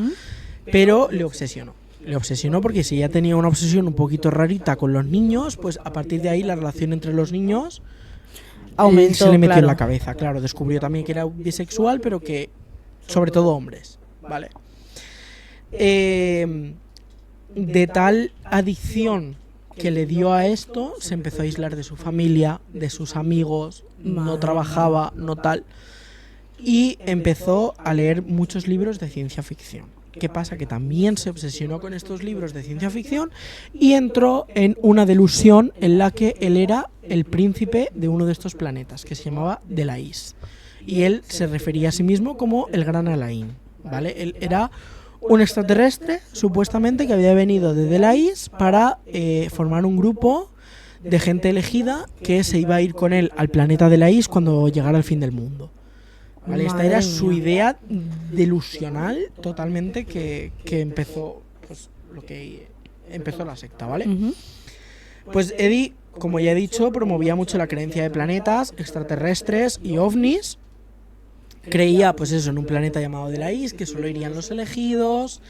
pero le obsesionó. Le obsesionó porque si ya tenía una obsesión un poquito rarita con los niños, pues a partir de ahí la relación entre los niños aumentó, se le metió en la cabeza. Claro, descubrió también que era bisexual, pero que sobre todo hombres, ¿vale? De tal adicción que le dio a esto, se empezó a aislar de su familia, de sus amigos, no trabajaba, no tal, y empezó a leer muchos libros de ciencia ficción. ¿Qué pasa? Que también se obsesionó con estos libros de ciencia ficción y entró en una delusión en la que él era el príncipe de uno de estos planetas, que se llamaba Delaís. Y él se refería a sí mismo como el Gran Alain, ¿vale? Él era un extraterrestre, supuestamente, que había venido de Delaís para formar un grupo de gente elegida que se iba a ir con él al planeta Delaís cuando llegara el fin del mundo. ¿Vale? Esta era su idea delusional totalmente que empezó, pues, lo que empezó la secta, ¿vale? Pues Eddie, como ya he dicho, promovía mucho la creencia de planetas, extraterrestres y ovnis. Creía, pues eso, en un planeta llamado Delaís, que solo irían los elegidos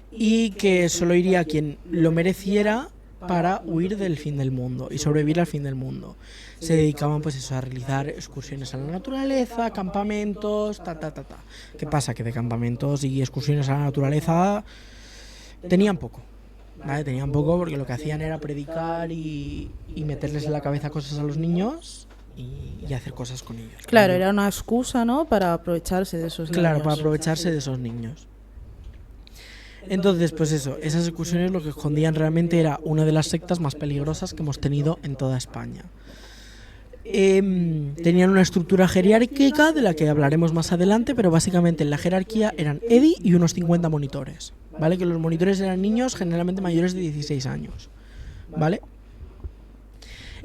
y que solo iría quien lo mereciera para huir del fin del mundo y sobrevivir al fin del mundo. Se dedicaban pues eso, a realizar excursiones a la naturaleza, campamentos, ¿Qué pasa? Que de campamentos y excursiones a la naturaleza tenían poco, ¿vale? Tenían poco porque lo que hacían era predicar y meterles en la cabeza cosas a los niños y hacer cosas con ellos. Claro, era una excusa, ¿no? Para aprovecharse de esos niños. Claro, para aprovecharse de esos niños. Entonces, pues eso, esas excursiones lo que escondían realmente era una de las sectas más peligrosas que hemos tenido en toda España. Tenían una estructura jerárquica de la que hablaremos más adelante, pero básicamente en la jerarquía eran Eddie y unos 50 monitores, ¿vale? Que los monitores eran niños generalmente mayores de 16 años, ¿vale?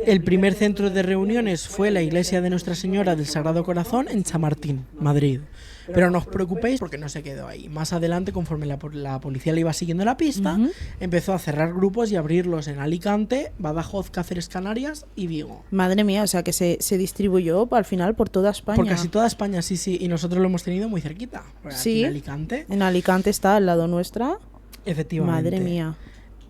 El primer centro de reuniones fue la iglesia de Nuestra Señora del Sagrado Corazón en Chamartín, Madrid. Pero no os preocupéis porque no se quedó ahí. Más adelante, conforme la policía le iba siguiendo la pista, empezó a cerrar grupos y abrirlos en Alicante, Badajoz, Cáceres, Canarias y Vigo. Madre mía, o sea que se distribuyó al final por toda España. Por casi toda España, sí. Y nosotros lo hemos tenido muy cerquita. Sí, en Alicante. En Alicante está al lado nuestra. Efectivamente. Madre mía.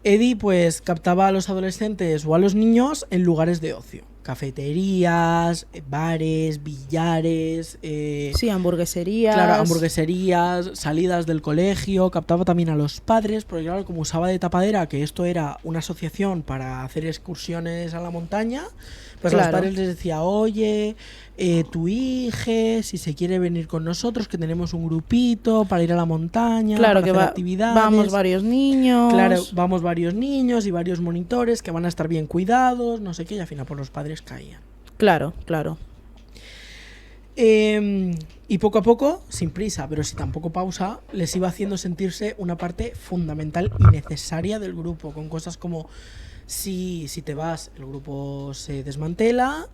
Eddie pues captaba a los adolescentes o a los niños en lugares de ocio. Cafeterías, bares, billares... sí, hamburgueserías. Claro, hamburgueserías, salidas del colegio. Captaba también a los padres, porque claro, como usaba de tapadera, que esto era una asociación para hacer excursiones a la montaña, pues claro, a los padres les decía, oye, tu hija, si se quiere venir con nosotros, que tenemos un grupito para ir a la montaña, claro, para que hacer actividades. Vamos varios niños. Claro, vamos varios niños y varios monitores que van a estar bien cuidados, no sé qué, y al final por los padres caían. Claro, claro. Y poco a poco, sin prisa, pero sin tampoco pausa, les iba haciendo sentirse una parte fundamental y necesaria del grupo, con cosas como si te vas, el grupo se desmantela,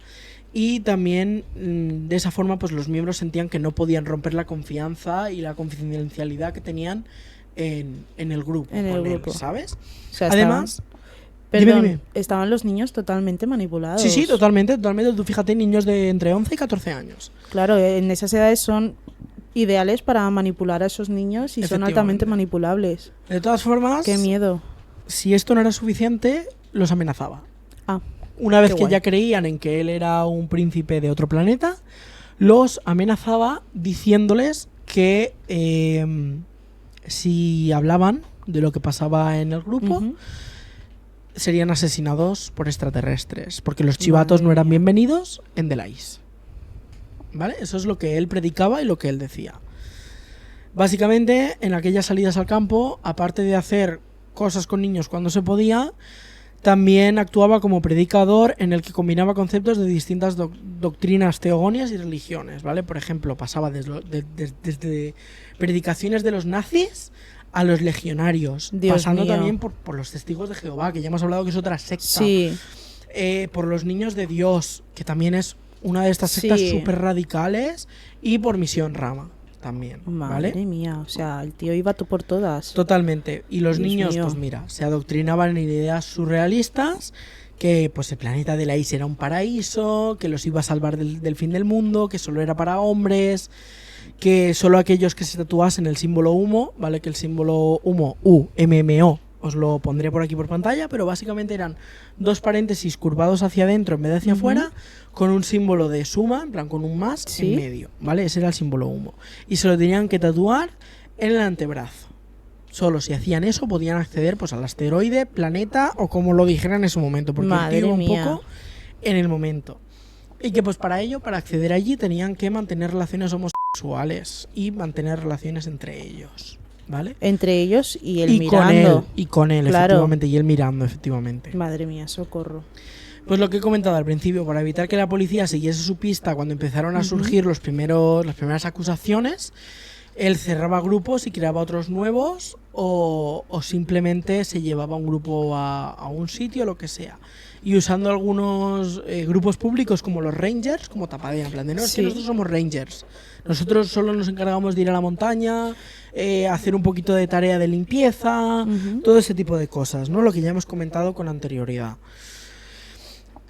y también de esa forma pues los miembros sentían que no podían romper la confianza y la confidencialidad que tenían en el grupo, ¿sabes? O sea, además Perdón, dime. estaban los niños totalmente manipulados. Sí, totalmente. Tú fíjate, niños de entre 11 y 14 años. Claro, en esas edades son ideales para manipular a esos niños y son altamente manipulables. De todas formas, Qué miedo. si esto no era suficiente, los amenazaba. Ah, Una vez qué que guay. ya creían en que él era un príncipe de otro planeta, los amenazaba diciéndoles que si hablaban de lo que pasaba en el grupo, Ujú. serían asesinados por extraterrestres, porque los chivatos no Madre eran mía. bienvenidos en Delais. ¿Vale? Eso es lo que él predicaba y lo que él decía. Básicamente, en aquellas salidas al campo, aparte de hacer cosas con niños cuando se podía, también actuaba como predicador en el que combinaba conceptos de distintas doctrinas teogonias y religiones, ¿vale? Por ejemplo, pasaba desde predicaciones de los nazis a los legionarios, Dios pasando mío. también por los testigos de Jehová, que ya hemos hablado que es otra secta, Sí, por los niños de Dios, que también es una de estas sectas Sí. súper radicales, y por Misión Rama también, madre ¿vale? mía. O sea, el tío iba tú por todas. Totalmente. Y los Dios niños, mío. pues mira, se adoctrinaban en ideas surrealistas, que pues el planeta de la Is era un paraíso, que los iba a salvar del fin del mundo, que solo era para hombres, que solo aquellos que se tatuasen el símbolo humo, ¿vale? Que el símbolo humo, UMMO, os lo pondré por aquí por pantalla, pero básicamente eran dos paréntesis curvados hacia adentro en vez de hacia Ujú. afuera, con un símbolo de suma, en plan con un más Sí. en medio, ¿vale? Ese era el símbolo humo. Y se lo tenían que tatuar en el antebrazo. Solo si hacían eso podían acceder pues al asteroide, planeta o como lo dijeran en ese momento, porque el Madre tío iba un mía. poco en el momento. Y que pues para ello, para acceder allí, tenían que mantener relaciones homosexuales y mantener relaciones entre ellos, ¿vale? Entre ellos y él y mirando. con él, Claro. efectivamente, y él mirando, efectivamente. Madre mía, socorro. Pues lo que he comentado al principio, para evitar que la policía siguiese su pista cuando empezaron a Ujú. surgir las primeras acusaciones, él cerraba grupos y creaba otros nuevos o simplemente se llevaba un grupo a un sitio, lo que sea. Y usando algunos grupos públicos como los Rangers, como tapadera, en plan de no, es que Sí. nosotros somos Rangers. Nosotros solo nos encargamos de ir a la montaña, hacer un poquito de tarea de limpieza, Ujú. todo ese tipo de cosas, ¿no? Lo que ya hemos comentado con anterioridad.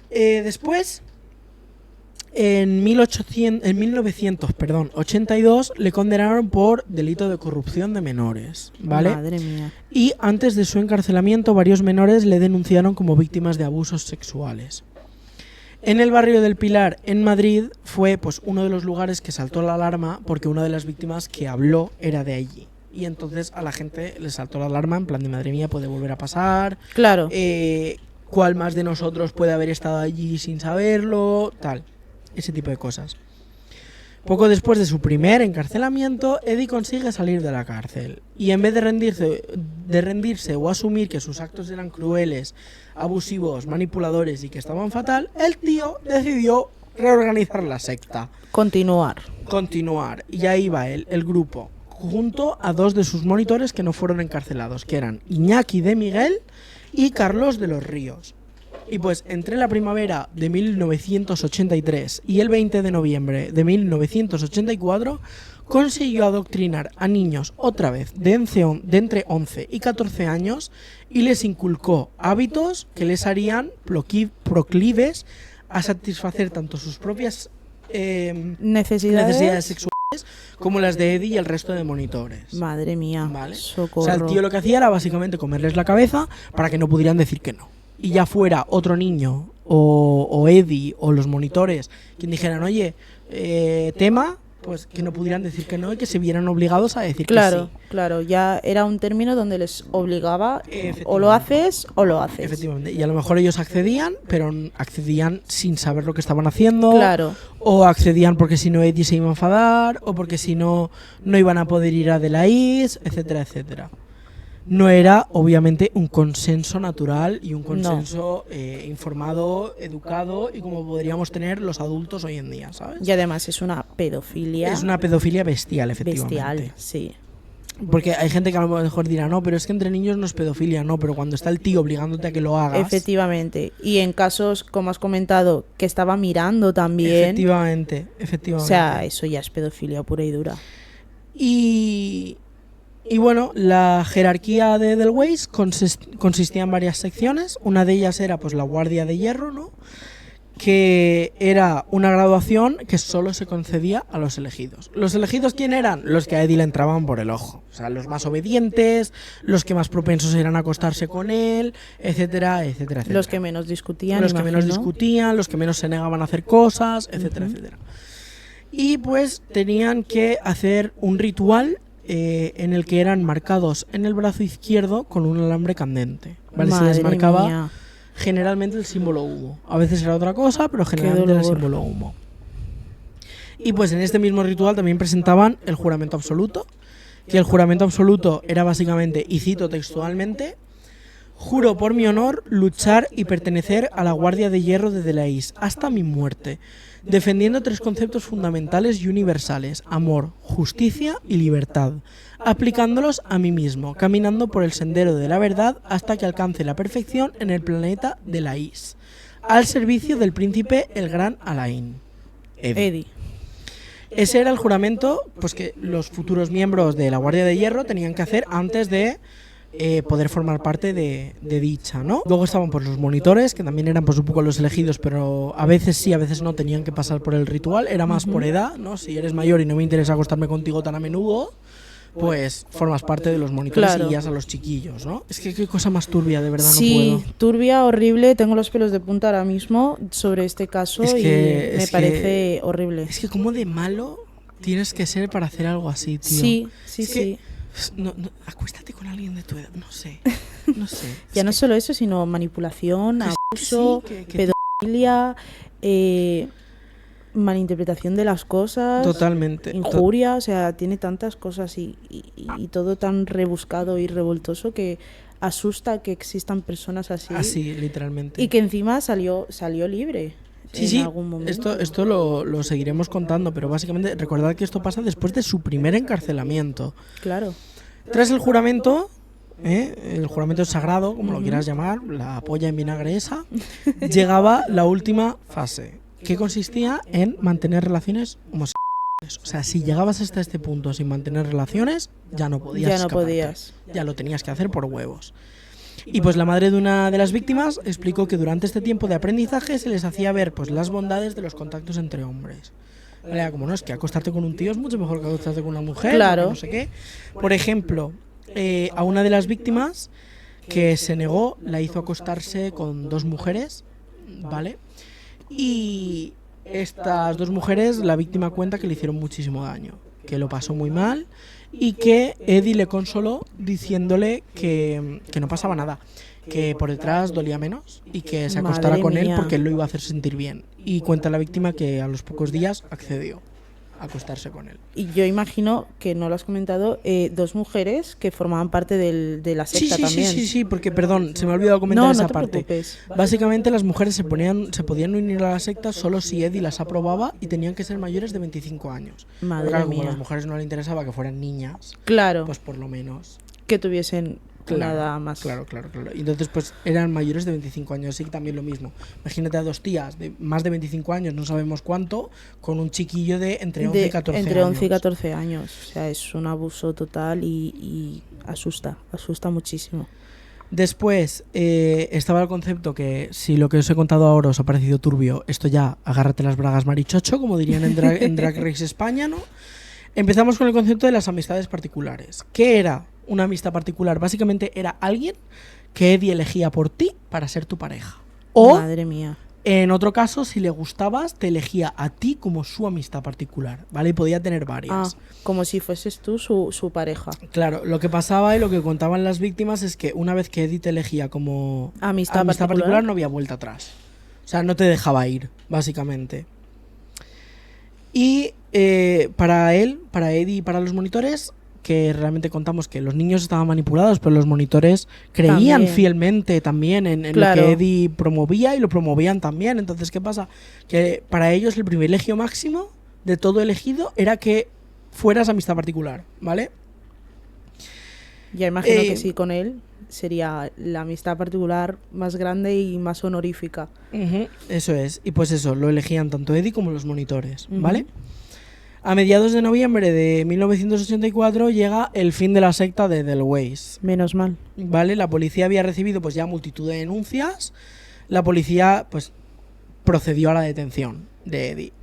Después, en 1982 le condenaron por delito de corrupción de menores, ¿vale? Madre mía. Y antes de su encarcelamiento, varios menores le denunciaron como víctimas de abusos sexuales. En el barrio del Pilar, en Madrid, fue pues uno de los lugares que saltó la alarma porque una de las víctimas que habló era de allí. Y entonces a la gente le saltó la alarma en plan de madre mía, puede volver a pasar. Claro. ¿Cuál más de nosotros puede haber estado allí sin saberlo? Tal. Ese tipo de cosas. Poco después de su primer encarcelamiento, Eddie consigue salir de la cárcel. Y en vez de rendirse o asumir que sus actos eran crueles, abusivos, manipuladores y que estaban fatal, el tío decidió reorganizar la secta. Continuar. Continuar. Y ahí va él, el grupo, junto a dos de sus monitores que no fueron encarcelados, que eran Iñaki de Miguel y Carlos de los Ríos. Y pues entre la primavera de 1983 y el 20 de noviembre de 1984 consiguió adoctrinar a niños otra vez de entre 11 y 14 años y les inculcó hábitos que les harían proclives a satisfacer tanto sus propias necesidades sexuales como las de Eddie y el resto de monitores. Madre mía. Vale. Socorro. O sea, el tío lo que hacía era básicamente comerles la cabeza para que no pudieran decir que no. Y ya fuera otro niño o Eddie o los monitores quien dijeran, oye, tema, pues que no pudieran decir que no y que se vieran obligados a decir Claro, que sí. claro. Ya era un término donde les obligaba Efectivamente. o lo haces o lo haces. Efectivamente. Y a lo mejor ellos accedían, pero accedían sin saber lo que estaban haciendo. Claro. O accedían porque si no Eddie se iba a enfadar, o porque si no, no iban a poder ir a Delais, etcétera, etcétera. No era, obviamente, un consenso natural y un consenso informado, educado y como podríamos tener los adultos hoy en día, ¿sabes? Y además es una pedofilia Es una pedofilia bestial, efectivamente. bestial, sí. Porque hay gente que a lo mejor dirá, no, pero es que entre niños no es pedofilia, no, pero cuando está el tío obligándote a que lo hagas... Efectivamente. Y en casos, como has comentado, que estaba mirando también. Efectivamente. O sea, eso ya es pedofilia pura y dura. Y Y bueno, la jerarquía de Edelweiss consistía en varias secciones. Una de ellas era pues la Guardia de Hierro, ¿no? Que era una graduación que solo se concedía a los elegidos. ¿Los elegidos quién eran? Los que a Eddie le entraban por el ojo. O sea, los más obedientes, los que más propensos eran a acostarse con él, etcétera, etcétera, etcétera. Los que menos discutían, los que menos discutían, los que menos se negaban a hacer cosas, etcétera, etcétera. Y pues tenían que hacer un ritual en el que eran marcados en el brazo izquierdo con un alambre candente. ¿Vale? Se les marcaba... Mía. Generalmente el símbolo humo. A veces era otra cosa, pero generalmente era el símbolo humo. Y pues en este mismo ritual también presentaban el juramento absoluto, que el juramento absoluto era básicamente, y cito textualmente: juro por mi honor luchar y pertenecer a la Guardia de Hierro de Edelweiss hasta mi muerte, defendiendo 3 conceptos fundamentales y universales: amor, justicia y libertad, aplicándolos a mí mismo, caminando por el sendero de la verdad hasta que alcance la perfección en el planeta de Edelweiss, al servicio del príncipe el gran Alain. Eddie. Ese era el juramento pues que los futuros miembros de la Guardia de Hierro tenían que hacer antes de poder formar parte de dicha, ¿no? Luego estaban pues los monitores, que también eran pues un poco los elegidos, pero a veces sí, a veces no tenían que pasar por el ritual. Era más por edad, ¿no? Si eres mayor y no me interesa acostarme contigo tan a menudo, pues formas parte de los monitores, claro, y guías a los chiquillos, ¿no? Es que qué cosa más turbia, de verdad. Sí, no puedo. Turbia, horrible. Tengo los pelos de punta ahora mismo sobre este caso y me parece horrible. Es que como de malo tienes que ser para hacer algo así, tío. Sí, sí, sí. No, acuéstate con alguien de tu edad, no sé. Ya no solo eso, sino manipulación, abuso, pedofilia, malinterpretación de las cosas. Totalmente. Injuria, o sea, tiene tantas cosas y todo tan rebuscado y revoltoso que asusta que existan personas así. Así, literalmente. Y que encima salió libre. Sí, algún momento. Esto lo seguiremos contando, pero básicamente recordad que esto pasa después de su primer encarcelamiento. Claro. Tras el juramento sagrado, como lo quieras llamar, la polla en vinagre esa, llegaba la última fase, que consistía en mantener relaciones homosexuales. O sea, si llegabas hasta este punto sin mantener relaciones, ya no podías escaparte. Ya lo tenías que hacer por huevos. Y pues la madre de una de las víctimas explicó que durante este tiempo de aprendizaje se les hacía ver pues las bondades de los contactos entre hombres. Vale, como no, es que acostarte con un tío es mucho mejor que acostarte con una mujer, claro, no sé qué. Por ejemplo, a una de las víctimas que se negó, la hizo acostarse con 2 mujeres, ¿vale? Y estas 2 mujeres, la víctima cuenta que le hicieron muchísimo daño, que lo pasó muy mal y que Eddie le consoló diciéndole que no pasaba nada, que por detrás dolía menos y que se acostara con él porque él lo iba a hacer sentir bien. Y cuenta la víctima que a los pocos días accedió a acostarse con él. Y yo imagino que no lo has comentado, 2 mujeres que formaban parte de la secta también. Sí, porque, perdón, se me ha olvidado comentar esa parte. Preocupes. Básicamente las mujeres se podían unir a la secta solo si Eddie las aprobaba y tenían que ser mayores de 25 años. Madre claro, mía. Como a las mujeres no les interesaba que fueran niñas, claro, pues por lo menos que tuviesen nada más. Claro. Y entonces pues eran mayores de 25 años, así que también lo mismo. Imagínate a 2 tías de más de 25 años, no sabemos cuánto, con un chiquillo de entre 11 y 14 años. Entre 11 y 14 años. O sea, es un abuso total y asusta muchísimo. Después estaba el concepto que, si lo que os he contado ahora os ha parecido turbio, esto ya, agárrate las bragas marichocho, como dirían en Drag Race España, ¿no? Empezamos con el concepto de las amistades particulares. ¿Qué era una amistad particular? Básicamente era alguien que Eddie elegía por ti para ser tu pareja. O, madre mía, en otro caso, si le gustabas, te elegía a ti como su amistad particular, ¿vale? Y podía tener varias. Como si fueses tú su pareja. Claro, lo que pasaba y lo que contaban las víctimas es que una vez que Eddie te elegía como amistad particular, no había vuelta atrás. O sea, no te dejaba ir, básicamente. Y para Eddie y para los monitores, que realmente contamos que los niños estaban manipulados, pero los monitores creían también fielmente también en claro, lo que Eddie promovía y lo promovían también. Entonces, ¿qué pasa? Que para ellos el privilegio máximo de todo elegido era que fueras amistad particular, ¿vale? Ya imagino que sí, con él sería la amistad particular más grande y más honorífica. Eso es. Y pues eso, lo elegían tanto Eddie como los monitores, ¿vale? A mediados de noviembre de 1984 llega el fin de la secta de Edelweiss. Menos mal. ¿Vale? La policía había recibido pues ya multitud de denuncias. La policía pues procedió a la detención de Eddie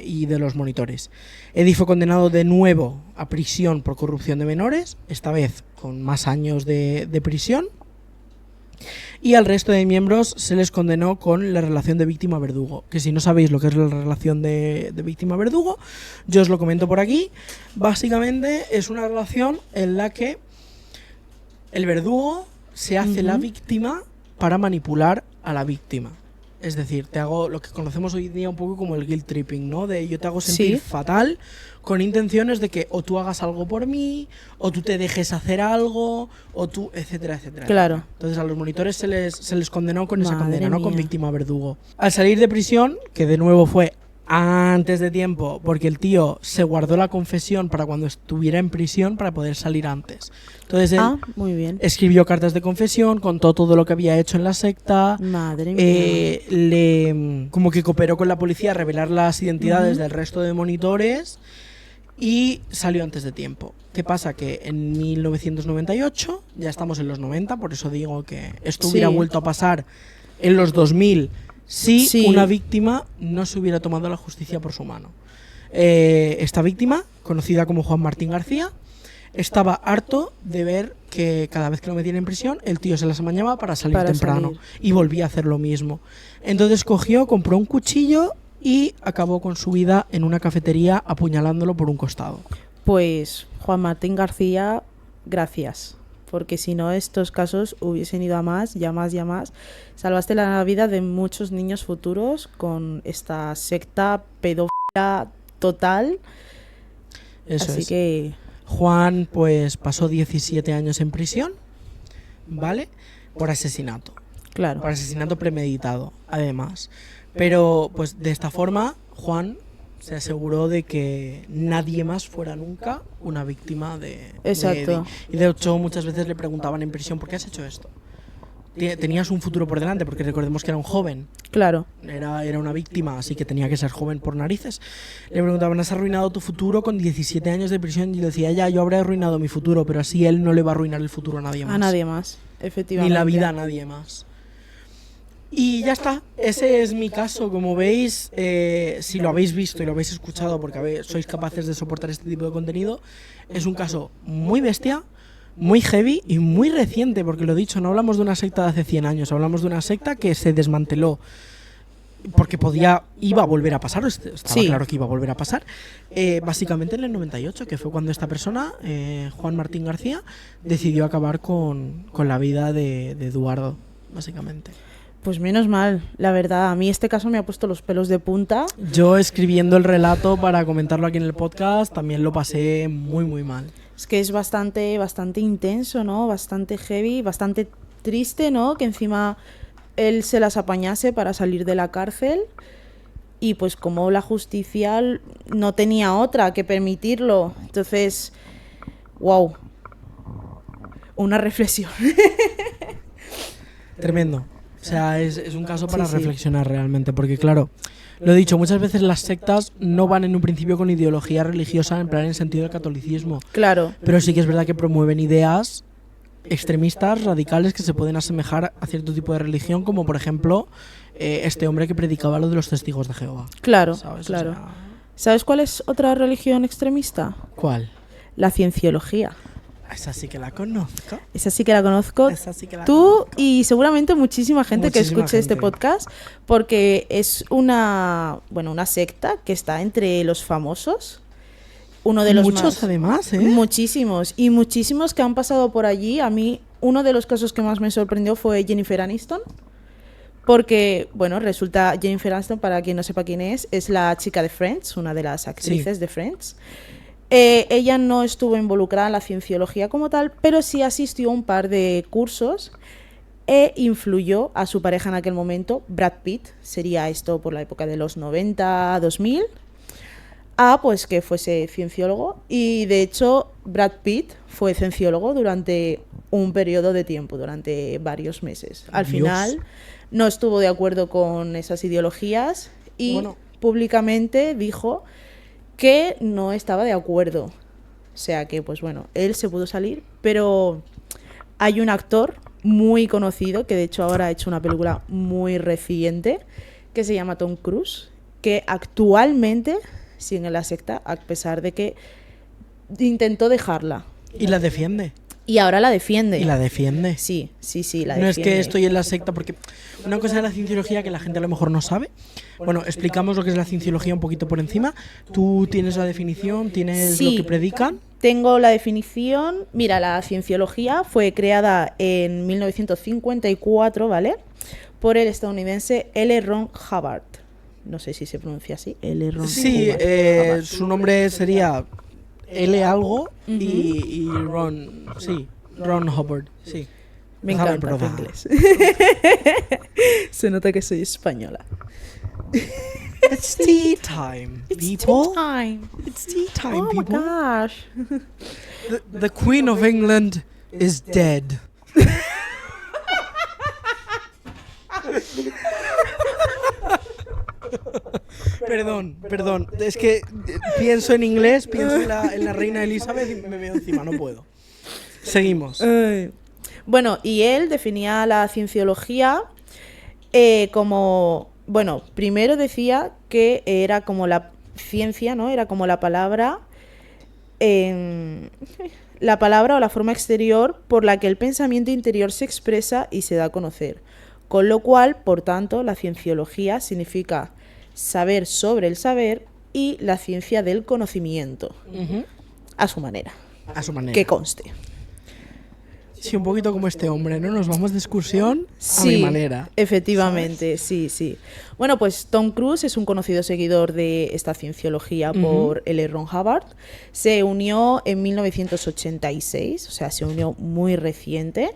y de los monitores. Eddie fue condenado de nuevo a prisión por corrupción de menores, esta vez con más años de prisión. Y al resto de miembros se les condenó con la relación de víctima-verdugo. Que si no sabéis lo que es la relación de víctima-verdugo, yo os lo comento por aquí. Básicamente es una relación en la que el verdugo se hace la víctima para manipular a la víctima. Es decir, te hago lo que conocemos hoy en día un poco como el guilt tripping, ¿no? De yo te hago sentir fatal con intenciones de que o tú hagas algo por mí, o tú te dejes hacer algo, o tú, etcétera, etcétera. Claro. Entonces a los monitores se les condenó con esa Madre condena, ¿no? Con mía. víctima verdugo. Al salir de prisión, que de nuevo fue antes de tiempo, porque el tío se guardó la confesión para cuando estuviera en prisión para poder salir antes. Entonces él Muy bien. escribió cartas de confesión, contó todo lo que había hecho en la secta. Madre mía. Le como que cooperó con la policía a revelar las identidades del resto de monitores y salió antes de tiempo. ¿Qué pasa? Que en 1998, ya estamos en los 90, por eso digo que esto hubiera vuelto a pasar en los 2000 si una víctima no se hubiera tomado la justicia por su mano. Esta víctima, conocida como Juan Martín García, estaba harto de ver que cada vez que lo metían en prisión, el tío se las amañaba para salir temprano. Y volvía a hacer lo mismo. Entonces compró un cuchillo y acabó con su vida en una cafetería apuñalándolo por un costado. Pues Juan Martín García, gracias. Porque si no, estos casos hubiesen ido a más, y a más, y a más. Salvaste la vida de muchos niños futuros con esta secta pedófila total. Eso Así es. que... Juan pues pasó 17 años en prisión, ¿vale? Por asesinato. Claro. Por asesinato premeditado, además. Pero pues de esta forma Juan se aseguró de que nadie más fuera nunca una víctima de Exacto. Eddie. Y de hecho muchas veces le preguntaban en prisión, ¿por qué has hecho esto? Tenías un futuro por delante, porque recordemos que era un joven. Claro. Era una víctima, así que tenía que ser joven por narices. Le preguntaban, ¿has arruinado tu futuro con 17 años de prisión? Y decía, ya, yo habré arruinado mi futuro, pero así él no le va a arruinar el futuro a nadie más. A nadie más, efectivamente. Ni la vida a nadie más. Y ya está, ese es mi caso. Como veis, si lo habéis visto y lo habéis escuchado, porque sois capaces de soportar este tipo de contenido, es un caso muy bestia, muy heavy y muy reciente, porque lo dicho, no hablamos de una secta de hace 100 años, hablamos de una secta que se desmanteló porque iba a volver a pasar, estaba claro que iba a volver a pasar, básicamente en el 98, que fue cuando esta persona, Juan Martín García, decidió acabar con la vida de Eduardo, básicamente. Pues menos mal, la verdad, a mí este caso me ha puesto los pelos de punta. Yo escribiendo el relato para comentarlo aquí en el podcast también lo pasé muy muy mal. Es que es bastante intenso, ¿no? Bastante heavy, bastante triste, ¿no? Que encima él se las apañase para salir de la cárcel y pues como la justicia no tenía otra que permitirlo. Entonces, wow, una reflexión. Tremendo. O sea, es un caso para reflexionar realmente, porque claro, lo he dicho, muchas veces las sectas no van en un principio con ideología religiosa en plan en sentido del catolicismo. Claro. Pero sí que es verdad que promueven ideas extremistas, radicales, que se pueden asemejar a cierto tipo de religión, como por ejemplo este hombre que predicaba lo de los testigos de Jehová. Claro, ¿sabes? claro. O sea, ¿sabes cuál es otra religión extremista? ¿cuál? La cienciología. Esa sí que la conozco. Esa sí que la conozco. Esa sí que la Tú conozco. y seguramente muchísima gente que Muchísima escuche este gente. podcast, porque es una secta que está entre los famosos. Uno de los Muchos más, además, ¿eh? Muchísimos. Y muchísimos que han pasado por allí. A mí, uno de los casos que más me sorprendió fue Jennifer Aniston. Porque, bueno, resulta Jennifer Aniston, para quien no sepa quién es la chica de Friends, una de las actrices de Friends. Ella no estuvo involucrada en la cienciología como tal, pero sí asistió a un par de cursos e influyó a su pareja en aquel momento, Brad Pitt, sería esto por la época de los 90, 2000, a pues que fuese cienciólogo. Y de hecho Brad Pitt fue cienciólogo durante un periodo de tiempo, durante varios meses. Al final no estuvo de acuerdo con esas ideologías y públicamente dijo que no estaba de acuerdo. O sea que, pues bueno, él se pudo salir, pero hay un actor muy conocido, que de hecho ahora ha hecho una película muy reciente, que se llama Tom Cruise, que actualmente sigue en la secta, a pesar de que intentó dejarla. Y la defiende. Y ahora la defiende. Y la defiende. Sí, la No defiende. es que estoy en la secta, porque una cosa de la cienciología que la gente a lo mejor no sabe. Bueno, explicamos lo que es la cienciología un poquito por encima. Tú tienes la definición, tienes Sí. lo que predican. Tengo la definición. Mira, la cienciología fue creada en 1954, ¿vale? Por el estadounidense L. Ron Hubbard. No sé si se pronuncia así. L. Ron Sí, Hubbard. su nombre sería L algo y Ron, sí, Ron Hubbard, sí. Me Déjame encanta tu probar. inglés. Se nota que soy española. It's tea time, people. Time. It's tea time, Oh my people. gosh. The Queen of England is dead. Perdón. Es que pienso en inglés, pienso en la reina Elizabeth y me veo encima, no puedo. Seguimos. Bueno, y él definía la cienciología como... Bueno, primero decía que era como la ciencia, ¿no? Era como la palabra o la forma exterior por la que el pensamiento interior se expresa y se da a conocer. Con lo cual, por tanto, la cienciología significa saber sobre el saber y la ciencia del conocimiento, Ujú. a su manera, A su manera. que conste. Sí, un poquito como este hombre, ¿no? Nos vamos de excursión a mi manera. Efectivamente, sí. Bueno, pues Tom Cruise es un conocido seguidor de esta cienciología por L. Ron Hubbard. Se unió en 1986, o sea, se unió muy reciente.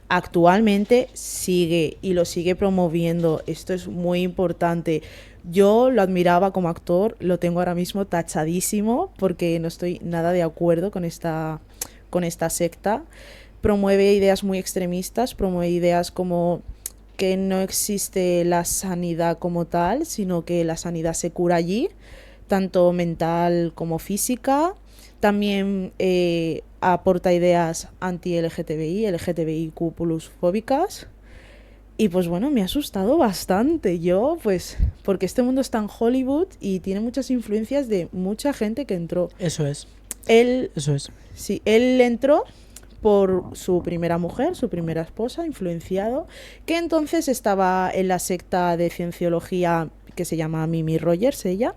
Actualmente sigue y lo sigue promoviendo. Esto es muy importante. Yo lo admiraba como actor, lo tengo ahora mismo tachadísimo porque no estoy nada de acuerdo con esta secta. Promueve ideas muy extremistas, promueve ideas como que no existe la sanidad como tal, sino que la sanidad se cura allí, tanto mental como física. También aporta ideas anti-LGTBI, LGTBIQ+ fóbicas. Y pues bueno, me ha asustado bastante. Yo, pues, porque este mundo está en Hollywood y tiene muchas influencias de mucha gente que entró. Eso es. Él Sí, él entró por su primera mujer, su primera esposa, influenciado, que entonces estaba en la secta de cienciología que se llama Mimi Rogers, ella,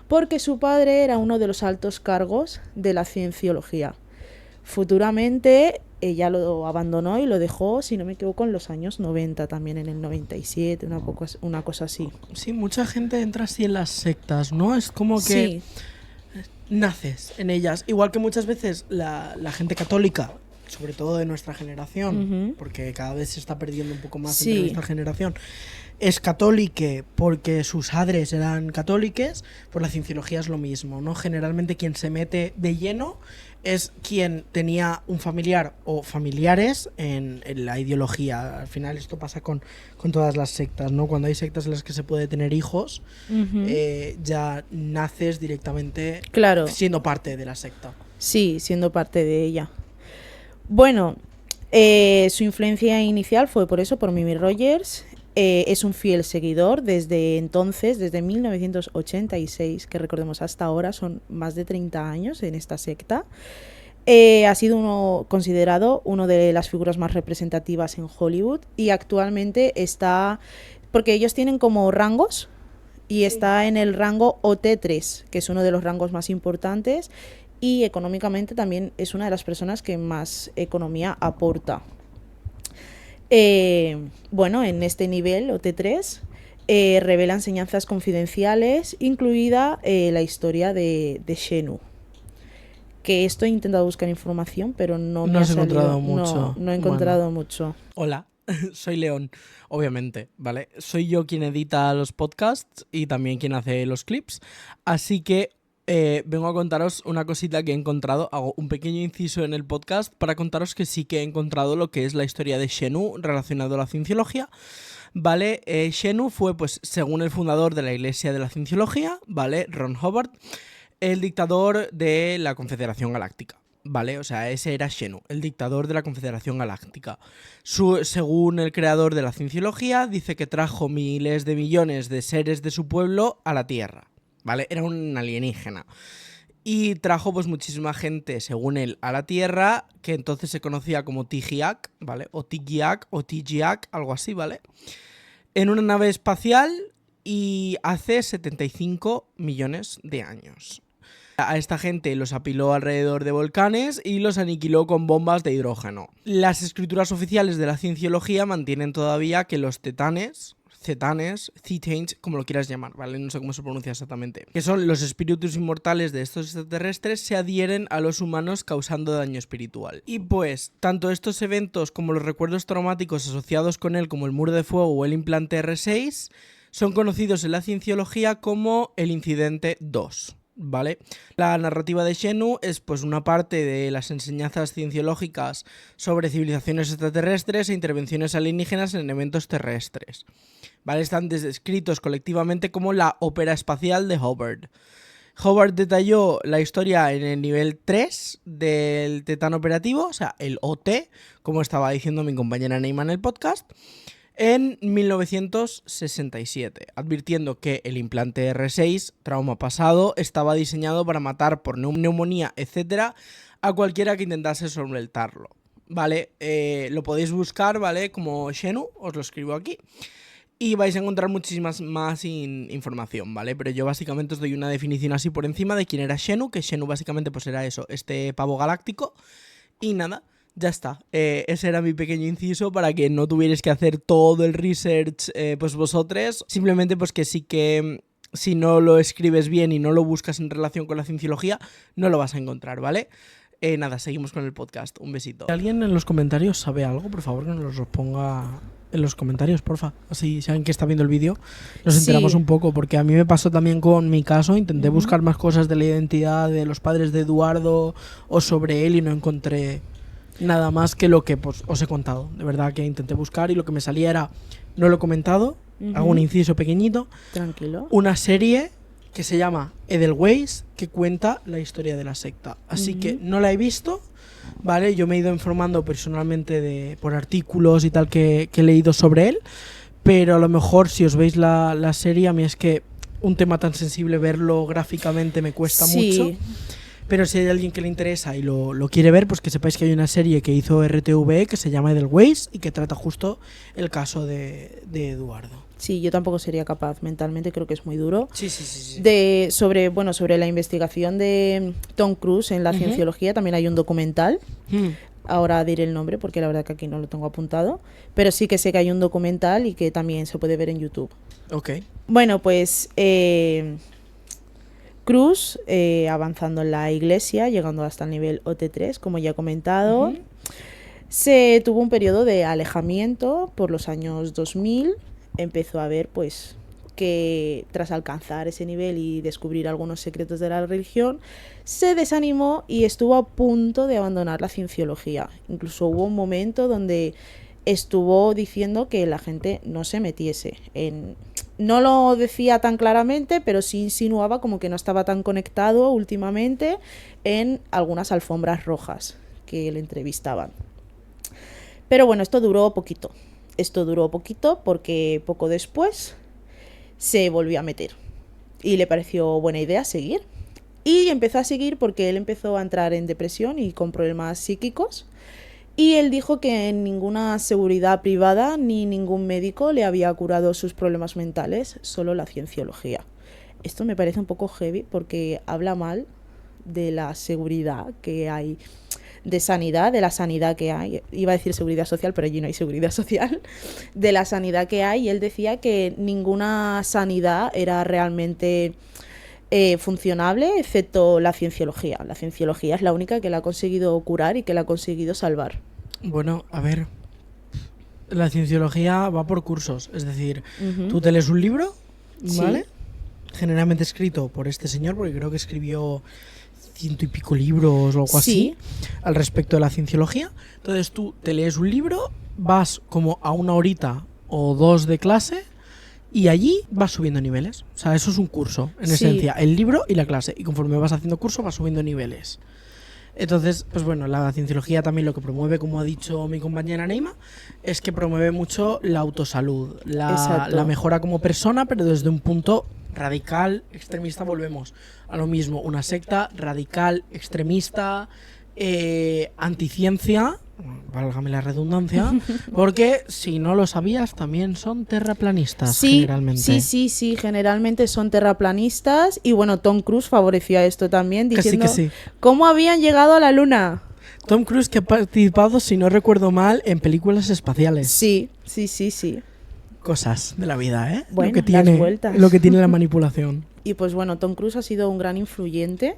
porque su padre era uno de los altos cargos de la cienciología. Futuramente ella lo abandonó y lo dejó, si no me equivoco, en los años 90, también en el 97, una cosa así. Sí, mucha gente entra así en las sectas, ¿no? Es como que Sí, naces en ellas. Igual que muchas veces la gente católica, sobre todo de nuestra generación, porque cada vez se está perdiendo un poco más Sí. entre nuestra generación, es católica porque sus padres eran católicos, pues la cienciología es lo mismo, ¿no? Generalmente quien se mete de lleno es quien tenía un familiar o familiares en la ideología. Al final esto pasa con todas las sectas, ¿no? Cuando hay sectas en las que se puede tener hijos, ya naces directamente claro. siendo parte de la secta. Sí, siendo parte de ella. Bueno, su influencia inicial fue por Mimi Rogers. Es un fiel seguidor desde entonces, desde 1986, que recordemos hasta ahora, son más de 30 años en esta secta. Ha sido considerado una de las figuras más representativas en Hollywood y actualmente está, porque ellos tienen como rangos, y está en el rango OT3, que es uno de los rangos más importantes, y económicamente también es una de las personas que más economía aporta. Bueno, en este nivel OT3 revela enseñanzas confidenciales, incluida la historia de Xenu. Que esto he intentado buscar información, pero no me ha has salido. encontrado mucho. No he encontrado mucho. Hola, soy León, obviamente, ¿vale? Soy yo quien edita los podcasts y también quien hace los clips, así que vengo a contaros una cosita que he encontrado. Hago un pequeño inciso en el podcast para contaros que sí que he encontrado lo que es la historia de Xenu relacionado a la cienciología. ¿Vale? Xenu fue, pues, según el fundador de la Iglesia de la Cienciología, ¿vale? Ron Hubbard. el dictador de la Confederación Galáctica. ¿Vale? O sea, ese era Xenu, el dictador de la Confederación Galáctica. Según el creador de la cienciología, dice que trajo miles de millones de seres de su pueblo a la Tierra. ¿Vale? Era un alienígena. Y trajo pues muchísima gente, según él, a la Tierra, que entonces se conocía como Tigiak, ¿vale? O Tigiak, o Tigiak, algo así, ¿vale? En una nave espacial y hace 75 millones de años. A esta gente los apiló alrededor de volcanes y los aniquiló con bombas de hidrógeno. Las escrituras oficiales de la cienciología mantienen todavía que los Cetanes, como lo quieras llamar, ¿vale? No sé cómo se pronuncia exactamente. Que son los espíritus inmortales de estos extraterrestres, se adhieren a los humanos causando daño espiritual. Y pues, tanto estos eventos como los recuerdos traumáticos asociados con él, como el muro de fuego o el implante R6, son conocidos en la cienciología como el incidente 2. ¿Vale? La narrativa de Xenu es pues una parte de las enseñanzas cienciológicas sobre civilizaciones extraterrestres e intervenciones alienígenas en eventos terrestres. ¿Vale? Están descritos colectivamente como la ópera espacial de Hubbard. Hubbard detalló la historia en el nivel 3 del Tetán operativo, o sea, el OT, como estaba diciendo mi compañera Neima en el podcast, en 1967, advirtiendo que el implante R6, trauma pasado, estaba diseñado para matar por neumonía, etc., a cualquiera que intentase solventarlo. ¿Vale? Lo podéis buscar, ¿vale? Como Xenu, os lo escribo aquí. Y vais a encontrar muchísimas más información, ¿vale? Pero yo básicamente os doy una definición así por encima de quién era Xenu, que Xenu básicamente pues era eso, este pavo galáctico. Y nada, ya está. Ese era mi pequeño inciso para que no tuvierais que hacer todo el research pues vosotros. Simplemente pues que sí que si no lo escribes bien y no lo buscas en relación con la cienciología, no lo vas a encontrar, ¿vale? Nada, seguimos con el podcast. Un besito. Si alguien en los comentarios sabe algo, por favor que nos lo ponga en los comentarios, porfa. Así, si alguien que está viendo el vídeo, nos enteramos un poco. Porque a mí me pasó también con mi caso. Intenté buscar más cosas de la identidad de los padres de Eduardo o sobre él y no encontré nada más que lo que pues, os he contado. De verdad que intenté buscar y lo que me salía era, no lo he comentado, hago un inciso pequeñito. Tranquilo. Una serie que se llama Edelweiss, que cuenta la historia de la secta. Así que no la he visto, ¿vale? Yo me he ido informando personalmente por artículos y tal que he leído sobre él, pero a lo mejor si os veis la serie, a mí es que un tema tan sensible verlo gráficamente me cuesta mucho. Pero si hay alguien que le interesa y lo quiere ver, pues que sepáis que hay una serie que hizo RTVE que se llama Edelweiss y que trata justo el caso de Eduardo. Sí, yo tampoco sería capaz mentalmente, creo que es muy duro. Sí. Sobre la investigación de Tom Cruise en la cienciología también hay un documental. Ahora diré el nombre porque la verdad que aquí no lo tengo apuntado. Pero sí que sé que hay un documental y que también se puede ver en YouTube. Ok. Bueno, pues Cruz, avanzando en la iglesia, llegando hasta el nivel OT3, como ya he comentado, se tuvo un periodo de alejamiento por los años 2000. Empezó a ver pues que tras alcanzar ese nivel y descubrir algunos secretos de la religión, se desanimó y estuvo a punto de abandonar la cienciología. Incluso hubo un momento donde estuvo diciendo que la gente no se metiese en... No lo decía tan claramente, pero sí insinuaba como que no estaba tan conectado últimamente en algunas alfombras rojas que le entrevistaban. Pero bueno, esto duró poquito. Porque poco después se volvió a meter y le pareció buena idea seguir. Y empezó a seguir porque él empezó a entrar en depresión y con problemas psíquicos. Y él dijo que ninguna seguridad privada ni ningún médico le había curado sus problemas mentales, solo la cienciología. Esto me parece un poco heavy porque habla mal de la seguridad que hay, de sanidad, de la sanidad que hay. Iba a decir seguridad social, pero allí no hay seguridad social. De la sanidad que hay. Y él decía que ninguna sanidad era realmente funcionable, excepto la cienciología. La cienciología es la única que la ha conseguido curar y que la ha conseguido salvar. Bueno, a ver, la cienciología va por cursos, es decir, tú te lees un libro, ¿vale? Sí. Generalmente escrito por este señor, porque creo que escribió 100 y pico libros o algo así al respecto de la cienciología. Entonces tú te lees un libro, vas como a 1 horita o 2 de clase Y allí vas subiendo niveles. O sea, eso es un curso, en Sí. esencia. El libro y la clase. Y conforme vas haciendo curso, vas subiendo niveles. Entonces, pues bueno, la cienciología también lo que promueve, como ha dicho mi compañera Neima, es que promueve mucho la autosalud, Exacto. la mejora como persona, pero desde un punto radical, extremista. Volvemos a lo mismo, una secta radical, extremista, anticiencia, válgame la redundancia, porque si no lo sabías, también son terraplanistas generalmente. Sí, generalmente son terraplanistas y bueno, Tom Cruise favoreció a esto también Que sí, diciendo que sí. cómo habían llegado a la luna. Tom Cruise, que ha participado, si no recuerdo mal, en películas espaciales. Sí. Cosas de la vida, ¿eh? Bueno, lo que las tiene, vueltas. lo que tiene la manipulación. Y pues bueno, Tom Cruise ha sido un gran influyente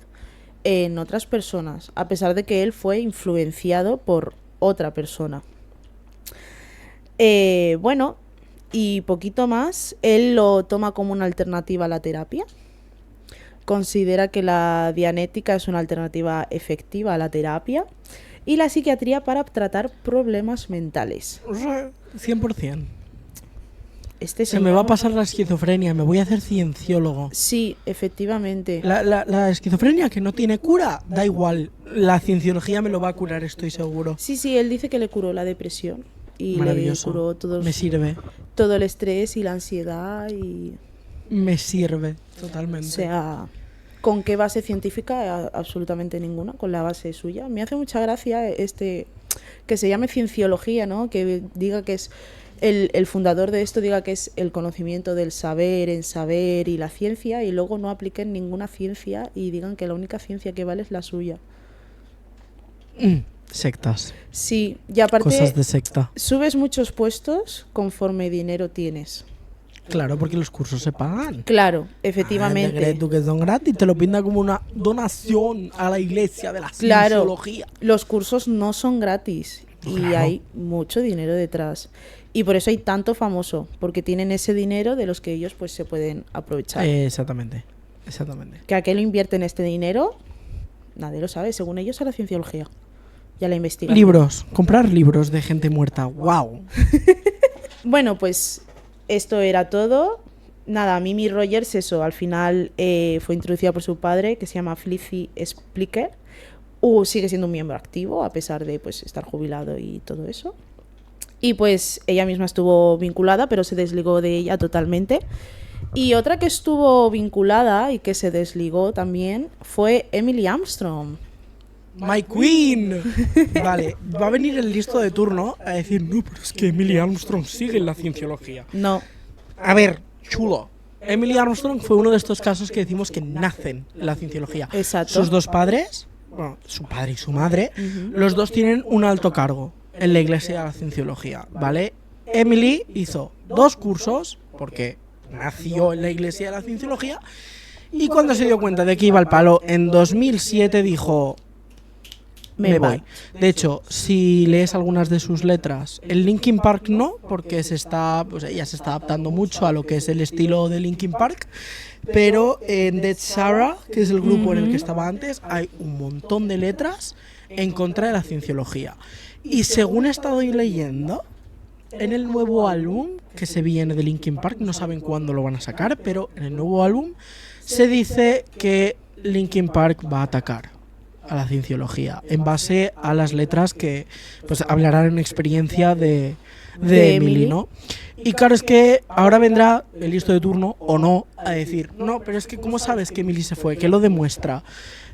en otras personas, a pesar de que él fue influenciado por otra persona. Bueno, y poquito más, él lo toma como una alternativa a la terapia. Considera que la dianética es una alternativa efectiva a la terapia y la psiquiatría para tratar problemas mentales. 100%. Este Se me señor- va a pasar la esquizofrenia, me voy a hacer cienciólogo. Sí, efectivamente. La esquizofrenia que no tiene cura, da igual. La cienciología me lo va a curar, estoy seguro. Sí, él dice que le curó la depresión y le Maravilloso. curó Me sirve. todo el estrés y la ansiedad y... Me sirve, O totalmente. sea, ¿con qué base científica? Absolutamente ninguna, con la base suya. Me hace mucha gracia que se llame cienciología, ¿no? Que diga que es el fundador de esto, diga que es el conocimiento del saber en saber y la ciencia, y luego no apliquen ninguna ciencia y digan que la única ciencia que vale es la suya. Sectas. Sí, y aparte Cosas de secta. subes muchos puestos conforme dinero tienes. Claro, porque los cursos se pagan. Claro, Ah, efectivamente. ¿te crees tú que son gratis? Te lo pinta como una donación a la iglesia de la Claro, cienciología. los cursos no son gratis y Claro. hay mucho dinero detrás. Y por eso hay tanto famoso, porque tienen ese dinero de los que ellos pues se pueden aprovechar. Exactamente. Que a qué lo invierten este dinero, nadie lo sabe, según ellos a la cienciología y a la investigación. Libros. Comprar libros de gente muerta. ¡Wow! Bueno, pues esto era todo. Nada, Mimi Rogers, eso, al final fue introducida por su padre, que se llama Flippy Splicker. Sigue siendo un miembro activo, a pesar de pues estar jubilado y todo eso. Y pues ella misma estuvo vinculada, pero se desligó de ella totalmente. Y otra que estuvo vinculada y que se desligó también fue Emily Armstrong. ¡My Queen! Vale, va a venir el listo de turno a decir, no, pero es que Emily Armstrong sigue en la cienciología. No, A ver, chulo. Emily Armstrong fue uno de estos casos que decimos que nacen en la cienciología. Exacto. Sus dos padres, bueno, su padre y su madre, los dos tienen un alto cargo en la iglesia de la cienciología, ¿vale? Emily hizo 2 cursos, porque nació en la iglesia de la cienciología, y cuando se dio cuenta de que iba al palo, en 2007 dijo... Me voy. De hecho, si lees algunas de sus letras, el Linkin Park no, porque pues ella se está adaptando mucho a lo que es el estilo de Linkin Park, pero en Dead Sarah, que es el grupo en el que estaba antes, hay un montón de letras en contra de la cienciología. Y según he estado leyendo, en el nuevo álbum que se viene de Linkin Park, no saben cuándo lo van a sacar, pero en el nuevo álbum se dice que Linkin Park va a atacar a la cienciología en base a las letras que pues hablarán en experiencia de Emily, ¿no? Y claro, es que ahora vendrá el listo de turno o no a decir, no, pero es que ¿cómo sabes que Emily se fue? ¿Qué lo demuestra?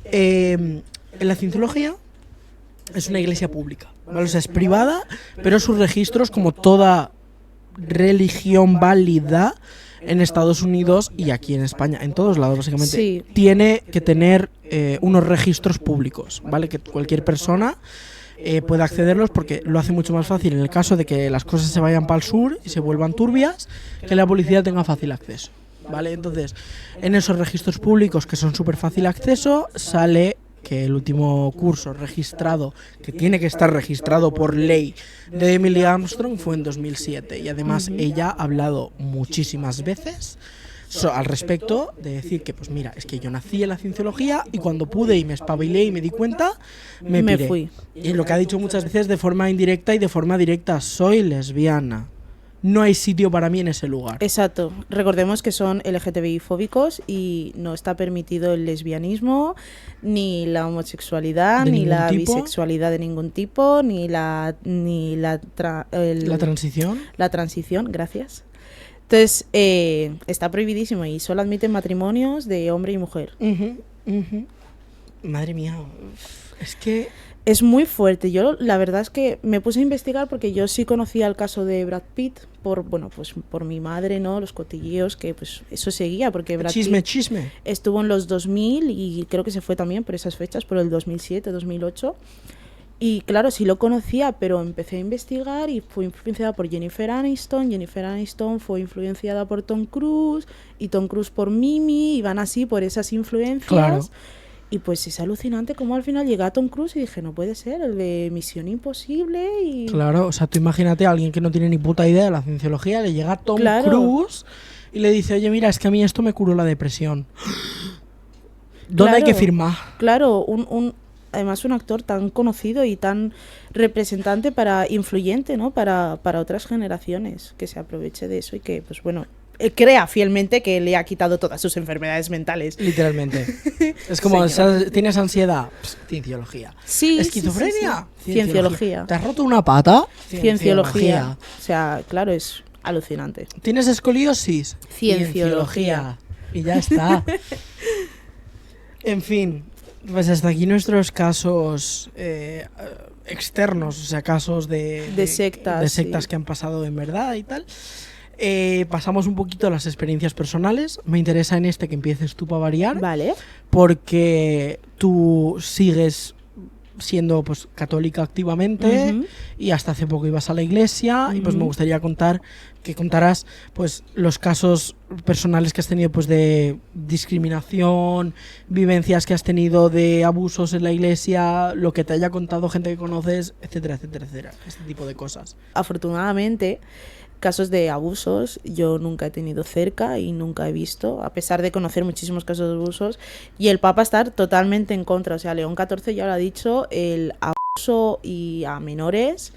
En la cienciología es una iglesia pública, ¿vale? O sea, es privada, pero sus registros, como toda religión válida en Estados Unidos y aquí en España, en todos lados básicamente, Sí. tiene que tener unos registros públicos, ¿vale? Que cualquier persona pueda accederlos, porque lo hace mucho más fácil en el caso de que las cosas se vayan para el sur y se vuelvan turbias, que la policía tenga fácil acceso, ¿vale? Entonces, en esos registros públicos que son súper fácil acceso, sale que el último curso registrado, que tiene que estar registrado por ley, de Emily Armstrong fue en 2007. Y además ella ha hablado muchísimas veces al respecto de decir que, pues mira, es que yo nací en la cienciología y cuando pude y me espabilé y me di cuenta, me piré. fui. Y lo que ha dicho muchas veces de forma indirecta y de forma directa, soy lesbiana. no hay sitio para mí en ese lugar. Exacto. Recordemos que son LGTBI fóbicos y no está permitido el lesbianismo, ni la homosexualidad, ¿De ni ningún la tipo? bisexualidad de ningún tipo, ni la La transición. la transición, gracias. Entonces, está prohibidísimo y solo admiten matrimonios de hombre y mujer. Ujú, ujú. Madre mía. Es que... Es muy fuerte. Yo la verdad es que me puse a investigar porque yo sí conocía el caso de Brad Pitt por mi madre, ¿no? Los cotilleos, que pues eso seguía porque Brad Chisme, Pitt chisme. estuvo en los 2000 y creo que se fue también por esas fechas, por el 2007, 2008. Y claro, sí lo conocía, pero empecé a investigar y fue influenciada por Jennifer Aniston. Jennifer Aniston fue influenciada por Tom Cruise y Tom Cruise por Mimi, y van así por esas influencias. Claro. Y pues es alucinante cómo al final llega Tom Cruise y dije, no puede ser, el de Misión Imposible y... Claro, o sea, tú imagínate a alguien que no tiene ni puta idea de la cienciología, le llega Tom Claro. Cruise y le dice, oye, mira, es que a mí esto me curó la depresión. ¿Dónde hay que Claro. firmar? Claro, además un actor tan conocido y tan representante influyente, ¿no? Para otras generaciones, que se aproveche de eso y que, pues bueno, crea fielmente que le ha quitado todas sus enfermedades mentales. Literalmente. Es como, Señor. ¿tienes ansiedad? Pss, cienciología. Sí, ¿Esquizofrenia? sí, sí. Cienciología. ¿Te has roto una pata? Cienciología. O sea, claro, es alucinante. ¿Tienes escoliosis? Cienciología. Y ya está. En fin, pues hasta aquí nuestros casos externos, o sea, casos De sectas, de sectas sí. que han pasado en verdad y tal. Pasamos un poquito a las experiencias personales. Me interesa en este que empieces tú para variar, Vale. porque tú sigues siendo pues católica activamente Ujú. y hasta hace poco ibas a la iglesia y pues me Ujú. gustaría que contaras pues los casos personales que has tenido pues de discriminación, vivencias que has tenido de abusos en la iglesia, lo que te haya contado gente que conoces, etcétera, etcétera, etcétera, este tipo de cosas. Afortunadamente, casos de abusos yo nunca he tenido cerca y nunca he visto, a pesar de conocer muchísimos casos de abusos, y el Papa estar totalmente en contra. O sea, León XIV ya lo ha dicho, el abuso a menores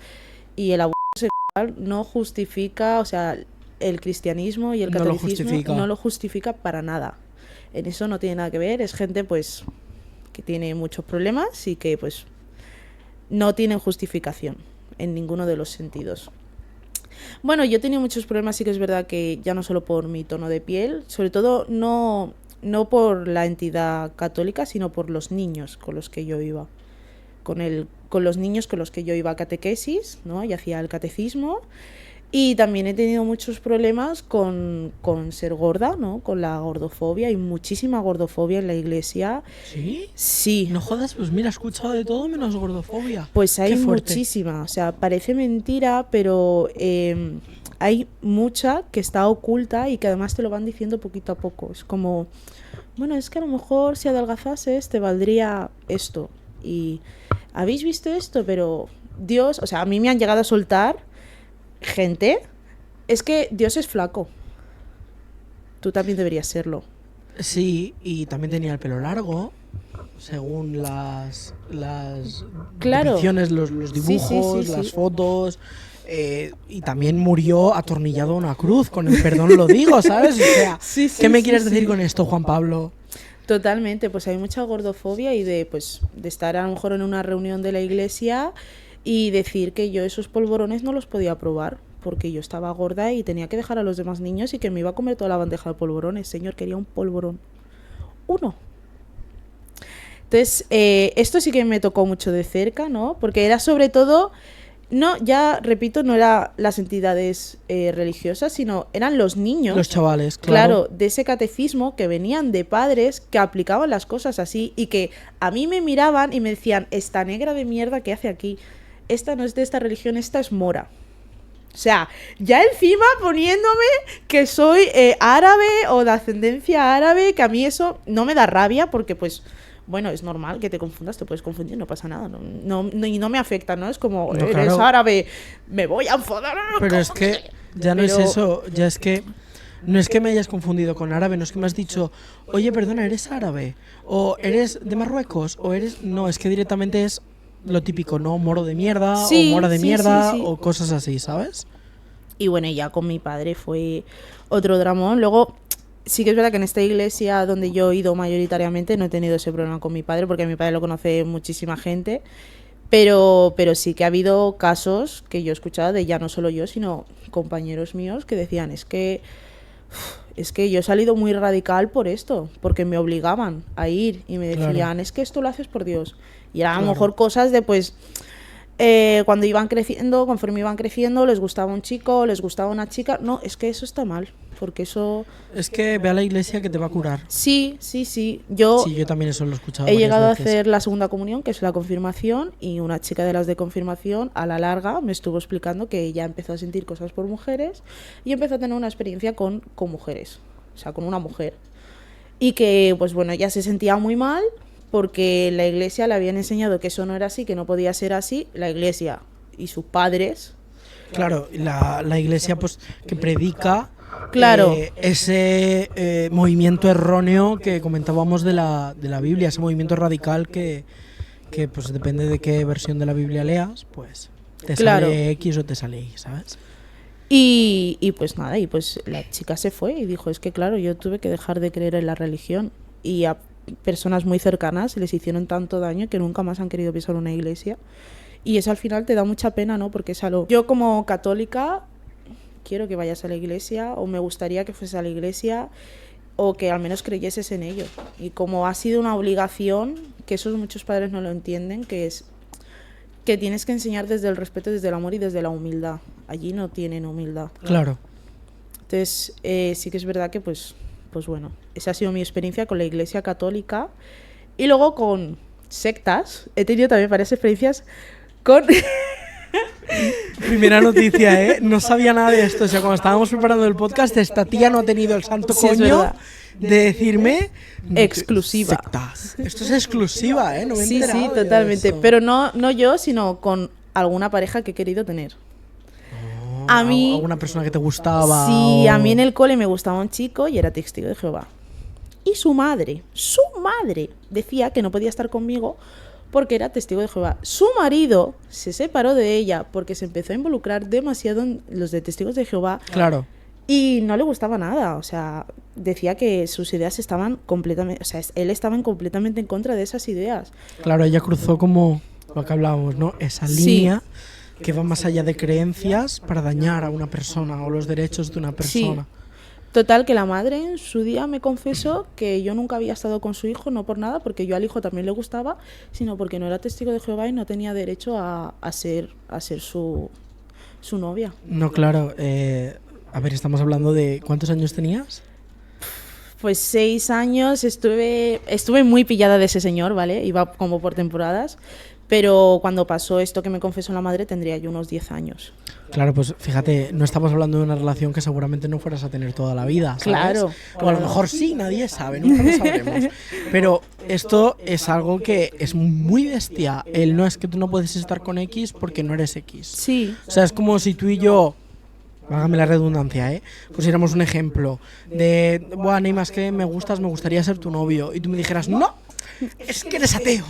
y el abuso sexual no justifica, o sea, el cristianismo y el No lo catolicismo justifica. no lo justifica para nada. En eso no tiene nada que ver, es gente pues que tiene muchos problemas y que pues no tienen justificación en ninguno de los sentidos. Bueno, yo he tenido muchos problemas, sí que es verdad que ya no solo por mi tono de piel, sobre todo no por la entidad católica, sino por los niños con los que yo iba. Con los niños con los que yo iba a catequesis, ¿no? Y hacía el catecismo. Y también he tenido muchos problemas con ser gorda, ¿no? Con la gordofobia. Hay muchísima gordofobia en la iglesia. ¿Sí? Sí. No jodas, pues mira, he escuchado de todo menos gordofobia. Pues hay Qué fuerte. muchísima, o sea, parece mentira, pero hay mucha que está oculta y que además te lo van diciendo poquito a poco. Es como, bueno, es que a lo mejor si adelgazases te valdría esto. Y habéis visto esto, pero Dios, o sea, a mí me han llegado a soltar gente, es que Dios es flaco. Tú también deberías serlo. Sí, y también tenía el pelo largo, según las Claro. depicciones, los Sí, dibujos, sí, sí, las sí. fotos. Y también murió atornillado a una cruz, con el perdón lo digo, ¿sabes? O sea, Sí, sí, ¿qué me sí, quieres sí. decir con esto, Juan Pablo? Totalmente, pues hay mucha gordofobia y de estar a lo mejor en una reunión de la iglesia y decir que yo esos polvorones no los podía probar porque yo estaba gorda y tenía que dejar a los demás niños y que me iba a comer toda la bandeja de polvorones. Señor, quería un polvorón. Uno. Entonces, esto sí que me tocó mucho de cerca, ¿no? Porque era sobre todo, no, ya repito, no eran las entidades religiosas, sino eran los niños. Los chavales, Claro, claro. de ese catecismo que venían de padres que aplicaban las cosas así y que a mí me miraban y me decían, esta negra de mierda que hace aquí, esta no es de esta religión, esta es mora. O sea, ya encima poniéndome que soy árabe o de ascendencia árabe, que a mí eso no me da rabia porque pues, bueno, es normal que te confundas, te puedes confundir, no pasa nada, y no me afecta, ¿no? Es como, No, eres claro. árabe, me voy a enfadar. Pero es que ya no Pero- es eso, ya es que no es que me hayas confundido con árabe, no es que me has dicho, oye, perdona, ¿eres árabe? O ¿eres de Marruecos? O eres... No, es que directamente es lo típico, ¿no? Moro de mierda, Sí, o mora de sí, mierda, sí, sí. o cosas así, ¿sabes? Y bueno, ya con mi padre fue otro dramón. Luego, sí que es verdad que en esta iglesia donde yo he ido mayoritariamente no he tenido ese problema con mi padre, porque a mi padre lo conoce muchísima gente. Pero sí que ha habido casos que yo he escuchado de ya no solo yo, sino compañeros míos que decían, es que yo he salido muy radical por esto, porque me obligaban a ir y me decían, Claro. es que esto lo haces por Dios. Y eran a lo Claro. mejor cosas de pues cuando iban creciendo, conforme iban creciendo, les gustaba un chico, les gustaba una chica. No, es que eso está mal, porque eso... Es que ve a la iglesia que te va a curar. Sí, sí, sí. Yo Sí, yo también eso lo he escuchado he varias llegado veces. a hacer la segunda comunión, que es la confirmación, y una chica de las de confirmación, a la larga, me estuvo explicando que ella empezó a sentir cosas por mujeres y empezó a tener una experiencia con mujeres, o sea, con una mujer. Y que, pues bueno, ella se sentía muy mal porque la iglesia le habían enseñado que eso no era así, que no podía ser así. La iglesia y sus padres. Claro, la iglesia pues que predica Claro. ese movimiento erróneo que comentábamos de la Biblia, ese movimiento radical que pues depende de qué versión de la Biblia leas, pues te Claro. sale X o te sale Y, ¿sabes? Y pues nada, y pues la chica se fue y dijo, es que claro, yo tuve que dejar de creer en la religión. Y a personas muy cercanas les hicieron tanto daño que nunca más han querido pisar una iglesia. Y eso al final te da mucha pena, ¿no? Porque es algo... Yo como católica quiero que vayas a la iglesia, o me gustaría que fuese a la iglesia, o que al menos creyeses en ello. Y como ha sido una obligación, que esos muchos padres no lo entienden, que es que tienes que enseñar desde el respeto, desde el amor y desde la humildad. Allí no tienen humildad. Claro. Entonces, sí que es verdad que, pues bueno, esa ha sido mi experiencia con la iglesia católica. Y luego con sectas, he tenido también varias experiencias con... Primera noticia, ¿eh? No sabía nada de esto. O sea, cuando estábamos preparando el podcast, esta tía no ha tenido el santo Sí, es coño verdad. de decirme... Exclusiva. Sectas. Esto es exclusiva, ¿eh? No me he Sí, enterado sí, yo de totalmente. esto. Pero no yo, sino con alguna pareja que he querido tener. A mí... ¿Alguna persona que te gustaba? Sí, o- a mí en el cole me gustaba un chico y era testigo de Jehová. Y su madre decía que no podía estar conmigo porque era testigo de Jehová. Su marido se separó de ella porque se empezó a involucrar demasiado en los de testigos de Jehová Claro. y no le gustaba nada. O sea, decía que sus ideas estaban completamente... O sea, él estaba completamente en contra de esas ideas. Claro, ella cruzó como lo que hablábamos, ¿no? Esa Sí. línea que va más allá de creencias para dañar a una persona o los derechos de una persona. Total, que la madre en su día me confesó que yo nunca había estado con su hijo, no por nada, porque yo al hijo también le gustaba, sino porque no era testigo de Jehová y no tenía derecho a ser su novia. No, claro. A ver, estamos hablando de... ¿Cuántos años tenías? Pues 6 años, estuve muy pillada de ese señor, ¿vale? Iba como por temporadas, pero cuando pasó esto que me confesó la madre tendría yo unos 10 años. Claro, pues fíjate, no estamos hablando de una relación que seguramente no fueras a tener toda la vida, ¿sabes? Claro. O a lo mejor sí, nadie sabe, nunca lo sabremos. Pero esto es algo que es muy bestia. El no es que tú no puedes estar con X porque no eres X. Sí, O sea, es como si tú y yo, válgame la redundancia, pusiéramos un ejemplo de, bueno, Ney, más que me gustas, me gustaría ser tu novio. Y tú me dijeras, no, es que eres ateo.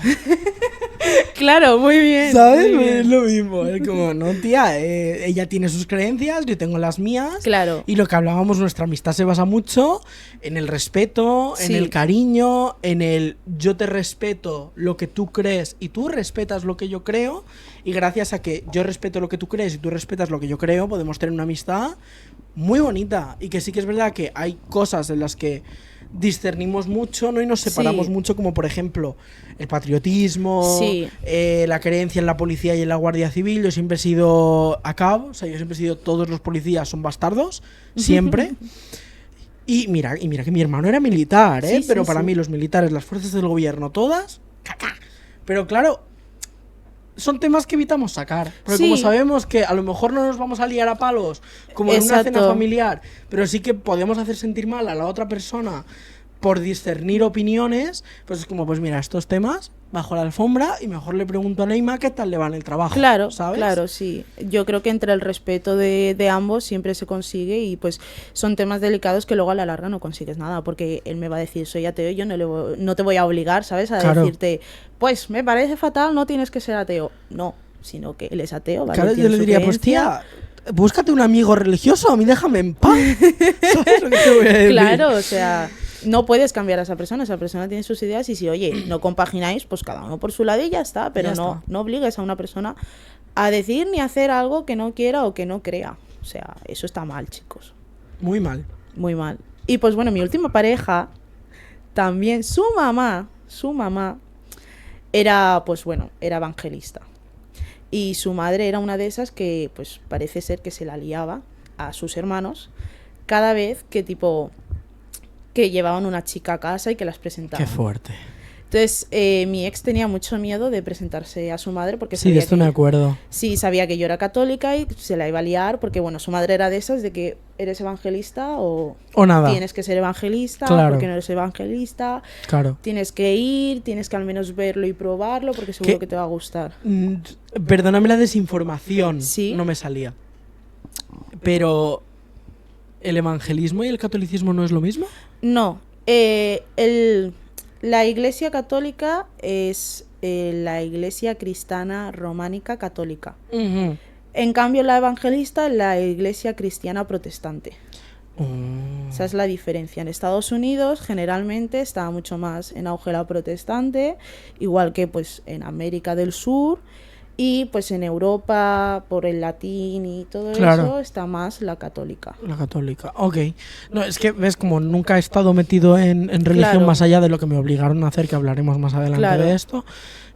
claro, muy bien. ¿Sabes? muy bien. Es lo mismo. Es como, no, tía, ella tiene sus creencias, yo tengo las mías. Claro. Y lo que hablábamos, nuestra amistad se basa mucho en el respeto, en Sí. el cariño, en el yo te respeto lo que tú crees y tú respetas lo que yo creo. Y gracias a que yo respeto lo que tú crees y tú respetas lo que yo creo, podemos tener una amistad muy bonita. Y que sí que es verdad que hay cosas en las que discernimos mucho, ¿no? Y nos separamos Sí. mucho, como por ejemplo el patriotismo, Sí. la creencia en la policía y en la Guardia Civil. Yo siempre he sido a cabo, o sea, yo siempre he sido, todos los policías son bastardos, siempre. Y mira que mi hermano era militar, Sí, pero sí, para sí. mí los militares, las fuerzas del gobierno, todas, caca. Pero claro, son temas que evitamos sacar. Porque Sí. como sabemos que a lo mejor no nos vamos a liar a palos como en una cena Exacto. familiar, pero sí que podemos hacer sentir mal a la otra persona por discernir opiniones, pues es como, pues mira, estos temas bajo la alfombra y mejor le pregunto a Neymar qué tal le va en el trabajo. Claro, ¿sabes? claro, sí. Yo creo que entre el respeto de ambos siempre se consigue y pues son temas delicados que luego a la larga no consigues nada, porque él me va a decir, soy ateo, yo no te voy a obligar, ¿sabes? A Claro. decirte, pues me parece fatal, no tienes que ser ateo. No, sino que él es ateo, ¿vale? Claro, Tiene yo le su diría, pues creencia. tía, búscate un amigo religioso, a mí déjame en paz. ¿Sabes lo que te voy a decir? Claro, o sea, no puedes cambiar a esa persona tiene sus ideas y si, oye, no compagináis, pues cada uno por su lado y ya está, pero Ya no, está. no obligues a una persona a decir ni a hacer algo que no quiera o que no crea. O sea, eso está mal, chicos, Muy mal. muy mal. Y pues bueno, mi última pareja, también su mamá era, pues bueno, era evangelista. Y su madre era una de esas que, pues parece ser que se la liaba a sus hermanos cada vez que tipo que llevaban una chica a casa y que las presentaban. Qué fuerte. Entonces, mi ex tenía mucho miedo de presentarse a su madre porque Sí, de esto me acuerdo. sí, sabía que yo era católica y se la iba a liar porque, bueno, su madre era de esas de que eres evangelista o nada. tienes que ser evangelista, Claro. porque no eres evangelista, Claro. tienes que ir, tienes que al menos verlo y probarlo porque seguro ¿Qué? que te va a gustar. Perdóname la desinformación. Sí. No me salía. Pero, ¿el evangelismo y el catolicismo no es lo mismo? No, la Iglesia Católica es la Iglesia Cristiana Románica Católica. En cambio, la evangelista es la Iglesia Cristiana Protestante. Esa es la diferencia. En Estados Unidos generalmente está mucho más en auge la protestante, igual que pues en América del Sur, y pues en Europa por el latín y todo Claro. eso está más la católica. La católica, ok. No, es que, ves, como nunca he estado metido en religión Claro. más allá de lo que me obligaron a hacer, que hablaremos más adelante Claro. de esto,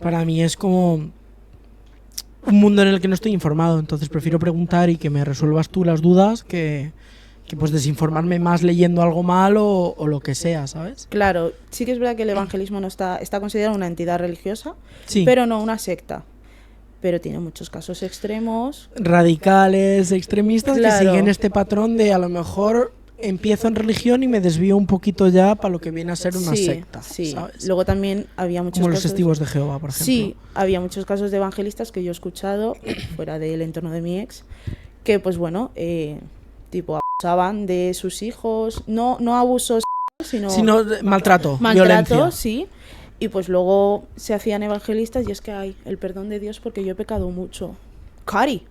para mí es como un mundo en el que no estoy informado, entonces prefiero preguntar y que me resuelvas tú las dudas que pues desinformarme más leyendo algo mal o lo que sea, ¿sabes? Claro, sí que es verdad que el evangelismo no está considerado una entidad religiosa, Sí. pero no una secta. Pero tiene muchos casos extremos. Radicales, extremistas Claro. que siguen este patrón de a lo mejor empiezo en religión y me desvío un poquito ya para lo que viene a ser una Sí, secta, sí. ¿sabes? Luego también había muchos Como los casos. testigos de Jehová, por ejemplo. Sí, había muchos casos de evangelistas que yo he escuchado fuera del entorno de mi ex, que pues bueno, tipo abusaban de sus hijos, no abusos, sino Sino maltrato, maltrato, violencia. sí. Y pues luego se hacían evangelistas y es que hay el perdón de Dios porque yo he pecado mucho. Cari,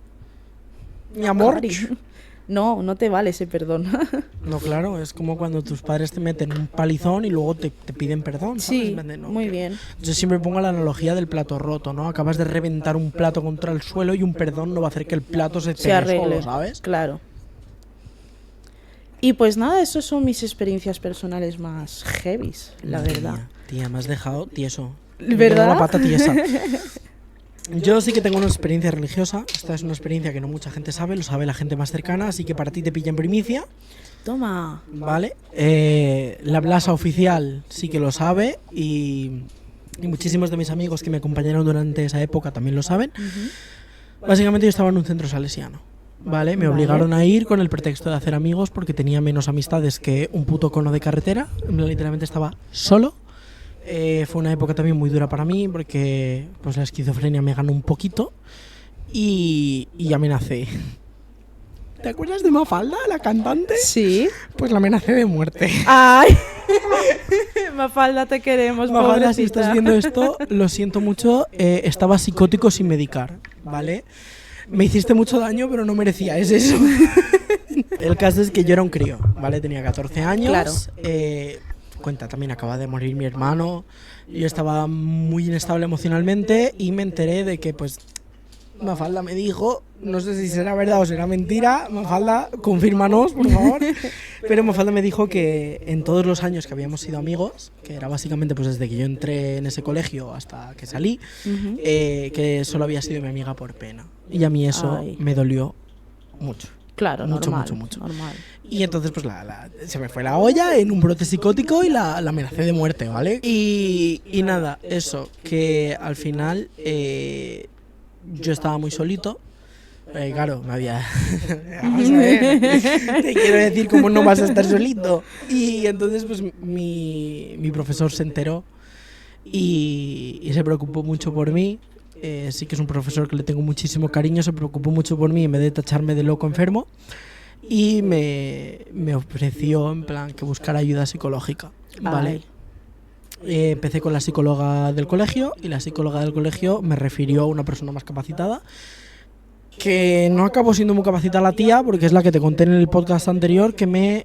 Mi amor. Cari. No te vale ese perdón. No, claro, es como cuando tus padres te meten un palizón y luego te piden perdón, ¿sabes? Sí, En vez de, no, muy que- bien. Yo siempre pongo la analogía del plato roto, ¿no? Acabas de reventar un plato contra el suelo y un perdón no va a hacer que el plato se Se pegue arregle, solo, ¿sabes? claro. Y pues nada, esas son mis experiencias personales más heavies, la Madre verdad. mía, tía, me has dejado tieso. ¿Verdad? Me quedo la pata tiesa. Yo sí que tengo una experiencia religiosa. Esta es una experiencia que no mucha gente sabe, lo sabe la gente más cercana, así que para ti te pilla en primicia, Toma. ¿vale? La Blasa oficial sí que lo sabe y muchísimos de mis amigos que me acompañaron durante esa época también lo saben. Básicamente yo estaba en un centro salesiano, ¿vale? Me Vale. obligaron a ir con el pretexto de hacer amigos porque tenía menos amistades que un puto cono de carretera. Literalmente estaba solo. Fue una época también muy dura para mí porque pues la esquizofrenia me ganó un poquito y amenacé. ¿Te acuerdas de Mafalda, la cantante? Sí. Pues la amenacé de muerte. Ay. Mafalda, te queremos, Mafalda, si pobrecita. estás viendo esto, lo siento mucho, estaba psicótico sin medicar, ¿vale? Me hiciste mucho daño, pero no merecía, es eso. El caso es que yo era un crío, ¿vale? Tenía 14 años. Claro. Cuenta, también acaba de morir mi hermano. Yo estaba muy inestable emocionalmente y me enteré de que, pues, Mafalda me dijo, no sé si será verdad o será mentira, Mafalda, confírmanos, por favor. Pero Mafalda me dijo que en todos los años que habíamos sido amigos, que era básicamente pues desde que yo entré en ese colegio hasta que salí, Ujú. que solo había sido mi amiga por pena. Y a mí eso Ay. me dolió mucho. Claro, Mucho, normal, mucho. normal. Y entonces pues se me fue la olla en un brote psicótico y la amenacé de muerte, ¿vale? Y nada, eso, que al final yo estaba muy solito. Claro, me había... Vamos a ver, te quiero decir cómo no vas a estar solito. Y entonces pues mi profesor se enteró y se preocupó mucho por mí. Sí que es un profesor que le tengo muchísimo cariño, se preocupó mucho por mí en vez de tacharme de loco enfermo y me ofreció en plan que buscara ayuda psicológica, ¿vale? Empecé con la psicóloga del colegio y la psicóloga del colegio me refirió a una persona más capacitada, que no acabó siendo muy capacita la tía, porque es la que te conté en el podcast anterior, que me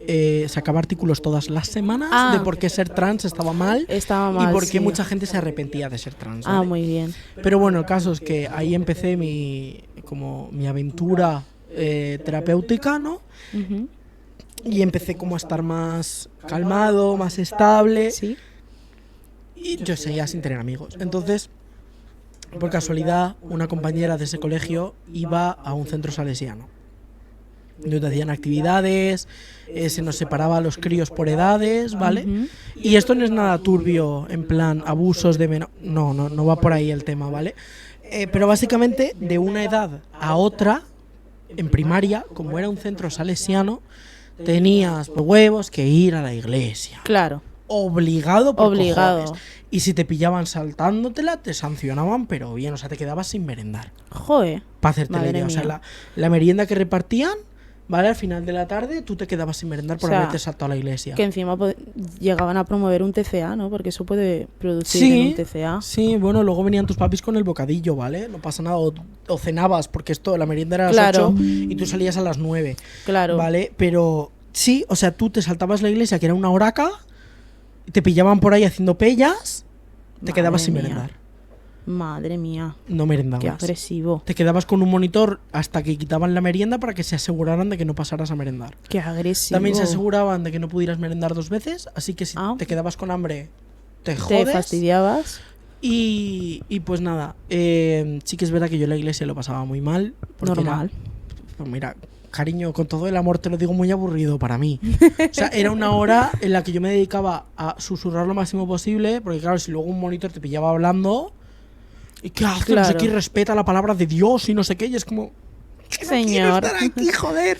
sacaba artículos todas las semanas de por qué ser trans estaba mal, y por qué mucha gente se arrepentía de ser trans, ¿vale? Muy bien. Pero bueno, el caso es que ahí empecé mi aventura terapéutica, ¿no? Ujú. Y empecé como a estar más calmado, más estable. Sí. Y yo seguía sin tener amigos. Entonces, por casualidad, una compañera de ese colegio iba a un centro salesiano, donde hacían actividades, se nos separaba a los críos por edades, ¿vale? Ujú. Y esto no es nada turbio, en plan abusos de no va por ahí el tema, ¿vale? Pero básicamente de una edad a otra, en primaria, como era un centro salesiano, tenías por huevos que ir a la iglesia. Claro. Obligado por Obligado. cojones. Y si te pillaban saltándotela, te sancionaban, pero bien, o sea, te quedabas sin merendar. Joder. Para hacerte la Madre idea. O sea, mía. la merienda que repartían, ¿vale? Al final de la tarde, tú te quedabas sin merendar por O sea, haberte saltado a la iglesia. Que encima llegaban a promover un TCA, ¿no? Porque eso puede producir Sí, en un TCA. sí, bueno, luego venían tus papis con el bocadillo, ¿vale? No pasa nada. O cenabas, porque la merienda era a las Claro. 8 y tú salías a las 9, Claro. ¿vale? Pero sí, o sea, tú te saltabas la iglesia, que era una horaca, te pillaban por ahí haciendo pellas, te quedabas sin mía. merendar. Madre mía. No merendabas. Qué agresivo. Te quedabas con un monitor hasta que quitaban la merienda para que se aseguraran de que no pasaras a merendar. Qué agresivo. También se aseguraban de que no pudieras merendar 2 veces, así que si te quedabas con hambre, te jodes. Te fastidiabas. Y pues nada, sí que es verdad que yo en la iglesia lo pasaba muy mal. Normal. Pues mira, cariño, con todo el amor te lo digo, muy aburrido para mí. O sea, era una hora en la que yo me dedicaba a susurrar lo máximo posible, porque claro, si luego un monitor te pillaba hablando, ¿y qué hace? No sé Claro. qué, respeta la palabra de Dios y no sé qué, y es como, que no quiero Señor. estar aquí, joder.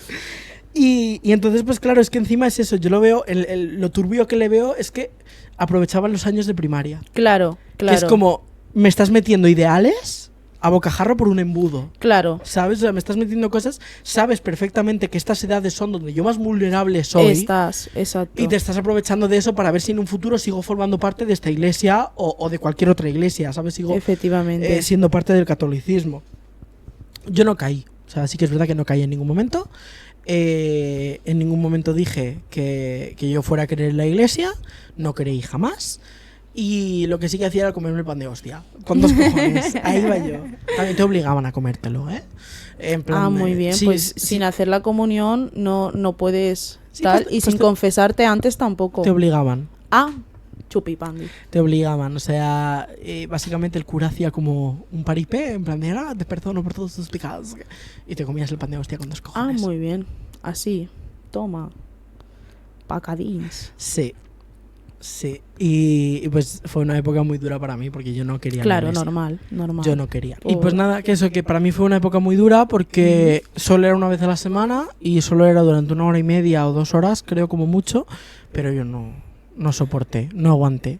Y entonces, pues claro, es que encima es eso, yo lo veo, lo turbio que le veo es que aprovechaban los años de primaria. Claro, claro. Que es como, me estás metiendo ideales a bocajarro por un embudo. Claro. ¿Sabes? O sea, me estás metiendo cosas, sabes perfectamente que estas edades son donde yo más vulnerable soy. Estás, exacto. Y te estás aprovechando de eso para ver si en un futuro sigo formando parte de esta iglesia o de cualquier otra iglesia, ¿sabes? Sigo Efectivamente. siendo parte del catolicismo. Yo no caí. O sea, sí que es verdad que no caí en ningún momento. En ningún momento dije que yo fuera a creer en la iglesia. No creí jamás. Y lo que sí que hacía era comerme el pan de hostia. Con 2 cojones. Ahí iba yo. También te obligaban a comértelo, ¿eh? En plan Muy bien. sí, pues sí, sin hacer la comunión no puedes Sí, tal. pues y sin te- confesarte antes tampoco. te obligaban. Chupipandi. Te obligaban. O sea, básicamente el cura hacía como un paripé. En plan de, te perdono por todos tus pecados. Y te comías el pan de hostia con 2 cojones. Muy bien. Así. Toma. Pacadins. Sí. Sí. Y pues fue una época muy dura para mí porque yo no quería la Claro, iglesia. normal. Yo no quería. Y Oh. pues nada, que eso, que para mí fue una época muy dura porque solo era una vez a la semana y solo era durante 1 hora y media o 2 horas, creo como mucho, pero yo no soporté, no aguanté.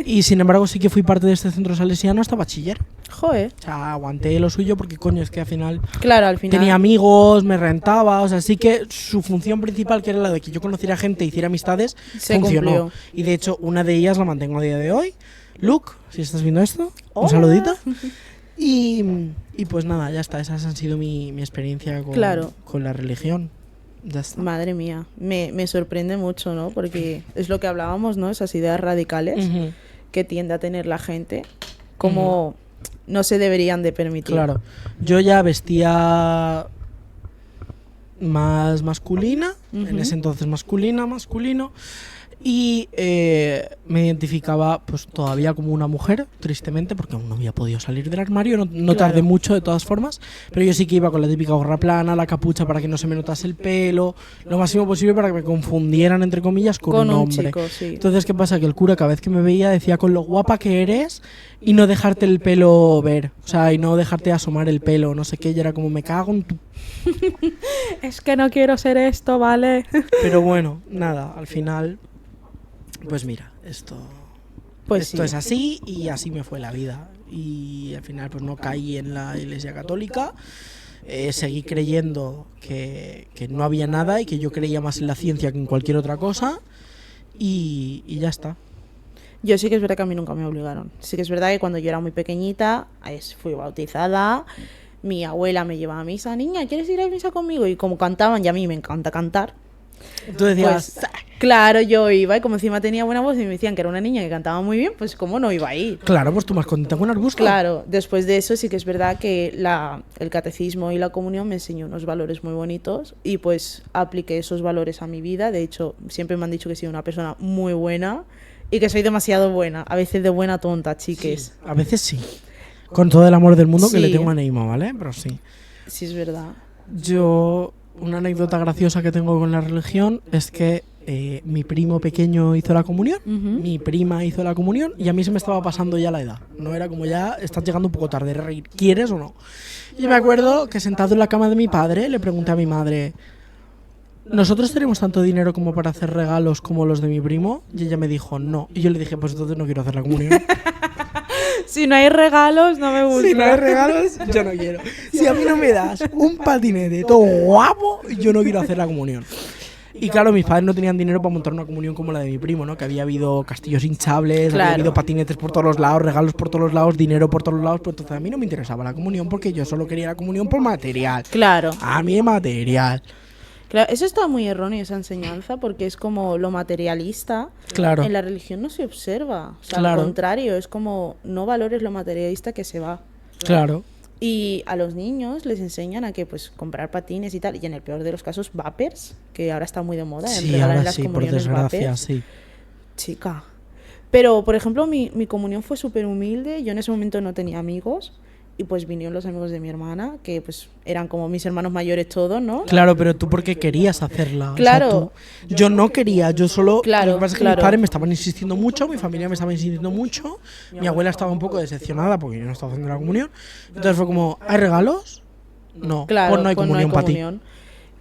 Y sin embargo sí que fui parte de este centro salesiano hasta bachiller. Joder. O sea, aguanté lo suyo porque coño, es que al final Claro, al final. tenía amigos, me rentaba, o sea, sí que su función principal, que era la de que yo conociera gente e hiciera amistades, Se funcionó. cumplió. Y de hecho, una de ellas la mantengo a día de hoy. Luke, si estás viendo esto, un Hola. saludito. Y pues nada, ya está, esa ha sido mi experiencia Claro. con la religión. Ya está. Madre mía, me sorprende mucho, ¿no? Porque es lo que hablábamos, ¿no? Esas ideas radicales Ujú, que tiende a tener la gente, como no se deberían de permitir. claro. Yo ya vestía más masculina, en Ujú. ese entonces masculino. Y me identificaba pues todavía como una mujer, tristemente, porque aún no había podido salir del armario, no Claro. tardé mucho de todas formas, pero yo sí que iba con la típica gorra plana, la capucha para que no se me notase el pelo, lo máximo posible para que me confundieran, entre comillas, con un hombre. chico, sí. Entonces, ¿qué pasa? Que el cura cada vez que me veía decía con lo guapa que eres y no dejarte el pelo ver, o sea, y no dejarte asomar el pelo, no sé qué, y era como me cago en tu... Es que no quiero ser esto, ¿vale? Pero bueno, nada, al final... Pues mira, esto Pues sí. es así y así me fue la vida. Y al final pues no caí en la iglesia católica, seguí creyendo que no había nada y que yo creía más en la ciencia que en cualquier otra cosa y ya está. Yo sí que es verdad que a mí nunca me obligaron. Sí que es verdad que cuando yo era muy pequeñita fui bautizada, mi abuela me llevaba a misa, niña, ¿quieres ir a misa conmigo? Y como cantaban, y a mí me encanta cantar, Tú decías, pues claro, yo iba, y como encima tenía buena voz y me decían que era una niña que cantaba muy bien, pues cómo no iba a ir. claro, pues tú más contenta con arbusto. Claro, después de eso sí que es verdad que el catecismo y la comunión me enseñó unos valores muy bonitos y pues apliqué esos valores a mi vida. De hecho, siempre me han dicho que soy una persona muy buena y que soy demasiado buena, a veces de buena tonta, chiques. A veces sí. Con todo el amor del mundo que Sí. le tengo a Neima, ¿vale? Pero sí. Sí, es verdad. Yo, una anécdota graciosa que tengo con la religión es que mi primo pequeño hizo la comunión, mi prima hizo la comunión y a mí se me estaba pasando ya la edad. No era como ya, estás llegando un poco tarde, reír, ¿quieres o no? Y me acuerdo que sentado en la cama de mi padre le pregunté a mi madre, ¿nosotros tenemos tanto dinero como para hacer regalos como los de mi primo? Y ella me dijo, no. Y yo le dije, pues entonces no quiero hacer la comunión. Si no hay regalos, no me gusta. Si no hay regalos, yo no quiero. Si a mí no me das un patinete todo guapo, yo no quiero hacer la comunión. Y claro, mis padres no tenían dinero para montar una comunión como la de mi primo, ¿no? Que había habido castillos hinchables, Claro. había habido patinetes por todos los lados, regalos por todos los lados, dinero por todos los lados. Pues entonces a mí no me interesaba la comunión porque yo solo quería la comunión por material. Claro. A mí es material. Claro, eso está muy erróneo, esa enseñanza, porque es como lo materialista. Claro. En la religión no se observa. O sea, Claro. al contrario, es como no valores lo materialista que se va. Claro. Y a los niños les enseñan a que pues comprar patines y tal, y en el peor de los casos vapers, que ahora está muy de moda, en Sí, regalar en ahora las sí, por comuniones desgracia, vapers. sí. Chica. Pero, por ejemplo, mi comunión fue súper humilde. Yo en ese momento no tenía amigos. Y pues vinieron los amigos de mi hermana, que pues eran como mis hermanos mayores todos, ¿no? Claro, pero tú porque querías hacerla. Claro. O sea, yo no quería, yo solo... Claro, Lo que pasa es que claro. mis padres me estaban insistiendo mucho, mi familia me estaba insistiendo mucho, mi abuela estaba un poco decepcionada porque yo no estaba haciendo la comunión. Entonces fue como, ¿hay regalos? No, Claro, pues no hay comunión para ti.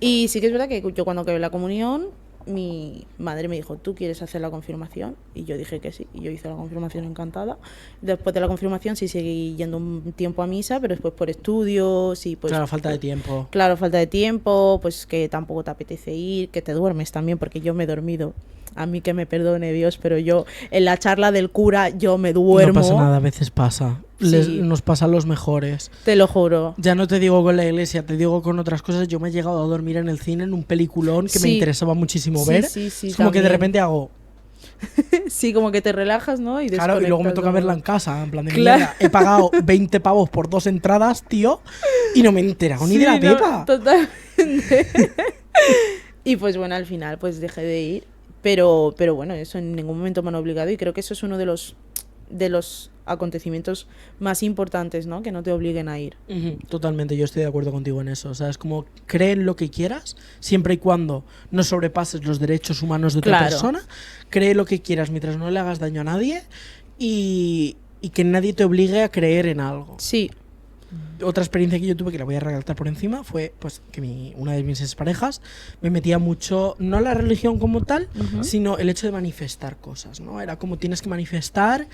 Y sí que es verdad que yo cuando acabé la comunión, mi madre me dijo, ¿tú quieres hacer la confirmación? Y yo dije que sí, y yo hice la confirmación encantada. Después de la confirmación sí seguí yendo un tiempo a misa, pero después por estudios y pues... Claro, falta de tiempo. Claro, falta de tiempo, pues que tampoco te apetece ir, que te duermes también, porque yo me he dormido. A mí que me perdone Dios, pero yo en la charla del cura yo me duermo. No pasa nada, a veces pasa. Sí. Nos pasa a los mejores. Te lo juro. Ya no te digo con la iglesia, te digo con otras cosas. Yo me he llegado a dormir en el cine en un peliculón que me Sí. interesaba muchísimo Sí, ver. sí, sí, es como que de también. repente hago, Sí, como que te relajas, ¿no? claro, y luego me desconectas toca de verla todo. en casa. En plan de Claro. mierda, he pagado 20 pavos por 2 entradas, tío, y no me he enterado ni de la Sí, no, pepa. totalmente. Y pues bueno, al final pues dejé de ir. Pero bueno, eso en ningún momento me han obligado y creo que eso es uno de los acontecimientos más importantes, ¿no? Que no te obliguen a ir. Ujú, totalmente, yo estoy de acuerdo contigo en eso. O sea, es como cree en lo que quieras, siempre y cuando no sobrepases los derechos humanos de otra Claro. persona. Cree lo que quieras mientras no le hagas daño a nadie y que nadie te obligue a creer en algo. Sí, Otra experiencia que yo tuve, que la voy a resaltar por encima, fue pues que una de mis exparejas me metía mucho, no la religión como tal, Ujú. sino el hecho de manifestar cosas, ¿no? Era como tienes que manifestar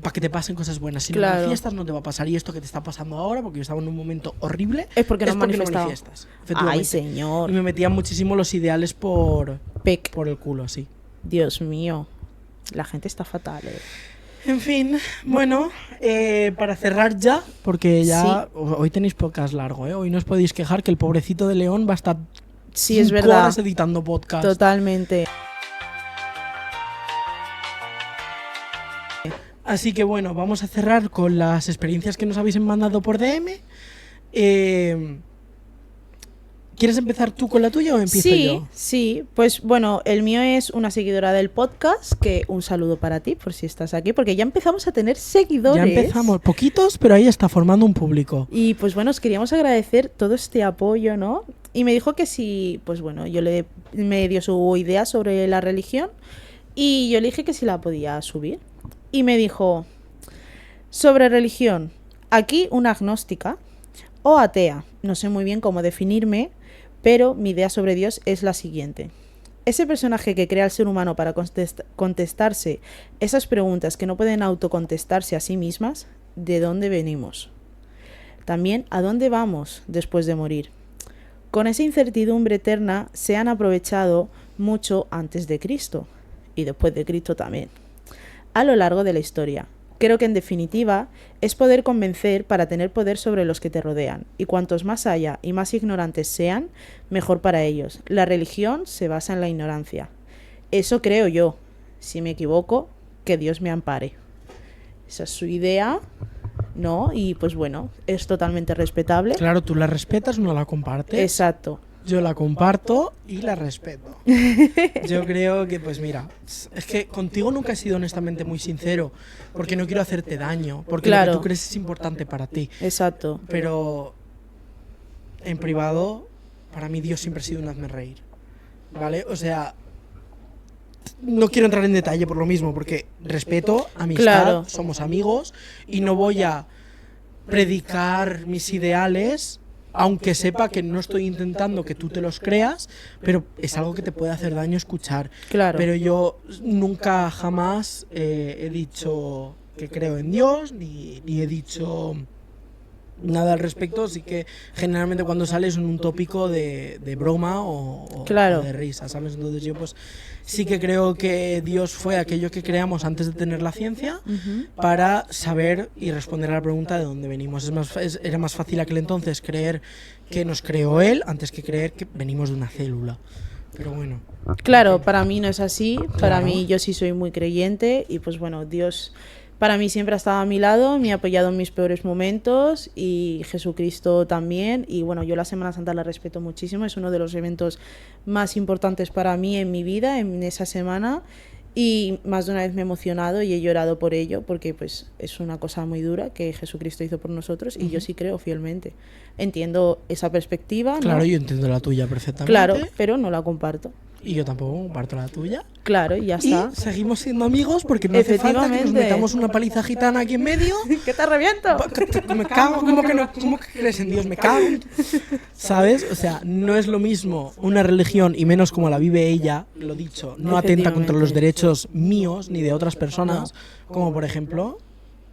para que te pasen cosas buenas. Si no Claro. manifiestas no te va a pasar. Y esto que te está pasando ahora, porque yo estaba en un momento horrible, es porque no has no manifestado. manifiestas. Ay, Efectivamente. señor. Y me metían muchísimo los ideales por Pec. el culo, así. Dios mío. La gente está fatal, ¿eh? En fin, bueno, para cerrar ya, porque ya hoy tenéis podcast largo, ¿eh? Hoy no os podéis quejar que el pobrecito de León va a estar Sí, es 5 verdad. horas editando podcast. Totalmente. Así que bueno, vamos a cerrar con las experiencias que nos habéis mandado por DM. ¿Quieres empezar tú con la tuya o empiezo Sí, yo? sí. Pues bueno, el mío es una seguidora del podcast, que un saludo para ti por si estás aquí, porque ya empezamos a tener seguidores. Ya empezamos, poquitos, pero ahí está formando un público. Y pues bueno, os queríamos agradecer todo este apoyo, ¿no? Y me dijo que si, pues bueno, me dio su idea sobre la religión y yo le dije que si la podía subir. Y me dijo, sobre religión, aquí una agnóstica o atea, no sé muy bien cómo definirme, pero mi idea sobre Dios es la siguiente. Ese personaje que crea al ser humano para contestarse esas preguntas que no pueden autocontestarse a sí mismas, ¿de dónde venimos? También, ¿a dónde vamos después de morir? Con esa incertidumbre eterna se han aprovechado mucho antes de Cristo y después de Cristo también, a lo largo de la historia. Creo que en definitiva es poder convencer para tener poder sobre los que te rodean, y cuantos más haya y más ignorantes sean, mejor para ellos. La religión se basa en la ignorancia. Eso creo yo. Si me equivoco, que Dios me ampare. Esa es su idea, ¿no? Y pues bueno, es totalmente respetable. Claro, tú la respetas, no la compartes. Exacto. Yo la comparto y la respeto. Yo creo que, pues mira, es que contigo nunca he sido honestamente muy sincero, porque no quiero hacerte daño, porque Claro. lo que tú crees es importante para ti. Exacto. Pero en privado, para mí Dios siempre ha sido un hazme reír, ¿vale? O sea, no quiero entrar en detalle por lo mismo, porque respeto, amistad, Claro. somos amigos y no voy a predicar mis ideales, aunque sepa que no estoy intentando que tú te los creas, pero es algo que te puede hacer daño escuchar. Claro. Pero yo nunca jamás he dicho que creo en Dios, ni he dicho nada al respecto, así que generalmente cuando sale es un tópico de broma o Claro. de risa, ¿sabes? Entonces yo pues sí que creo que Dios fue aquello que creamos antes de tener la ciencia para saber y responder a la pregunta de dónde venimos. Era más fácil aquel entonces creer que nos creó Él antes que creer que venimos de una célula. Pero bueno. Claro, para mí no es así. Para Claro. mí yo sí soy muy creyente y pues bueno, Dios para mí siempre ha estado a mi lado, me ha apoyado en mis peores momentos y Jesucristo también. Y bueno, yo la Semana Santa la respeto muchísimo, es uno de los eventos más importantes para mí en mi vida, en esa semana. Y más de una vez me he emocionado y he llorado por ello, porque pues es una cosa muy dura que Jesucristo hizo por nosotros y yo sí creo fielmente. Entiendo esa perspectiva, ¿no? Claro, yo entiendo la tuya perfectamente. Claro, pero no la comparto. Y yo tampoco comparto la tuya. Claro, y ya Y está. seguimos siendo amigos porque no hace falta que nos Efectivamente. metamos una paliza gitana aquí en medio. ¡Que te reviento! Me cago, ¿cómo que no? ¿Cómo que crees en Dios? Me cago. ¿Sabes? O sea, no es lo mismo una religión, y menos como la vive ella, lo dicho, no atenta contra los derechos míos ni de otras personas, como por ejemplo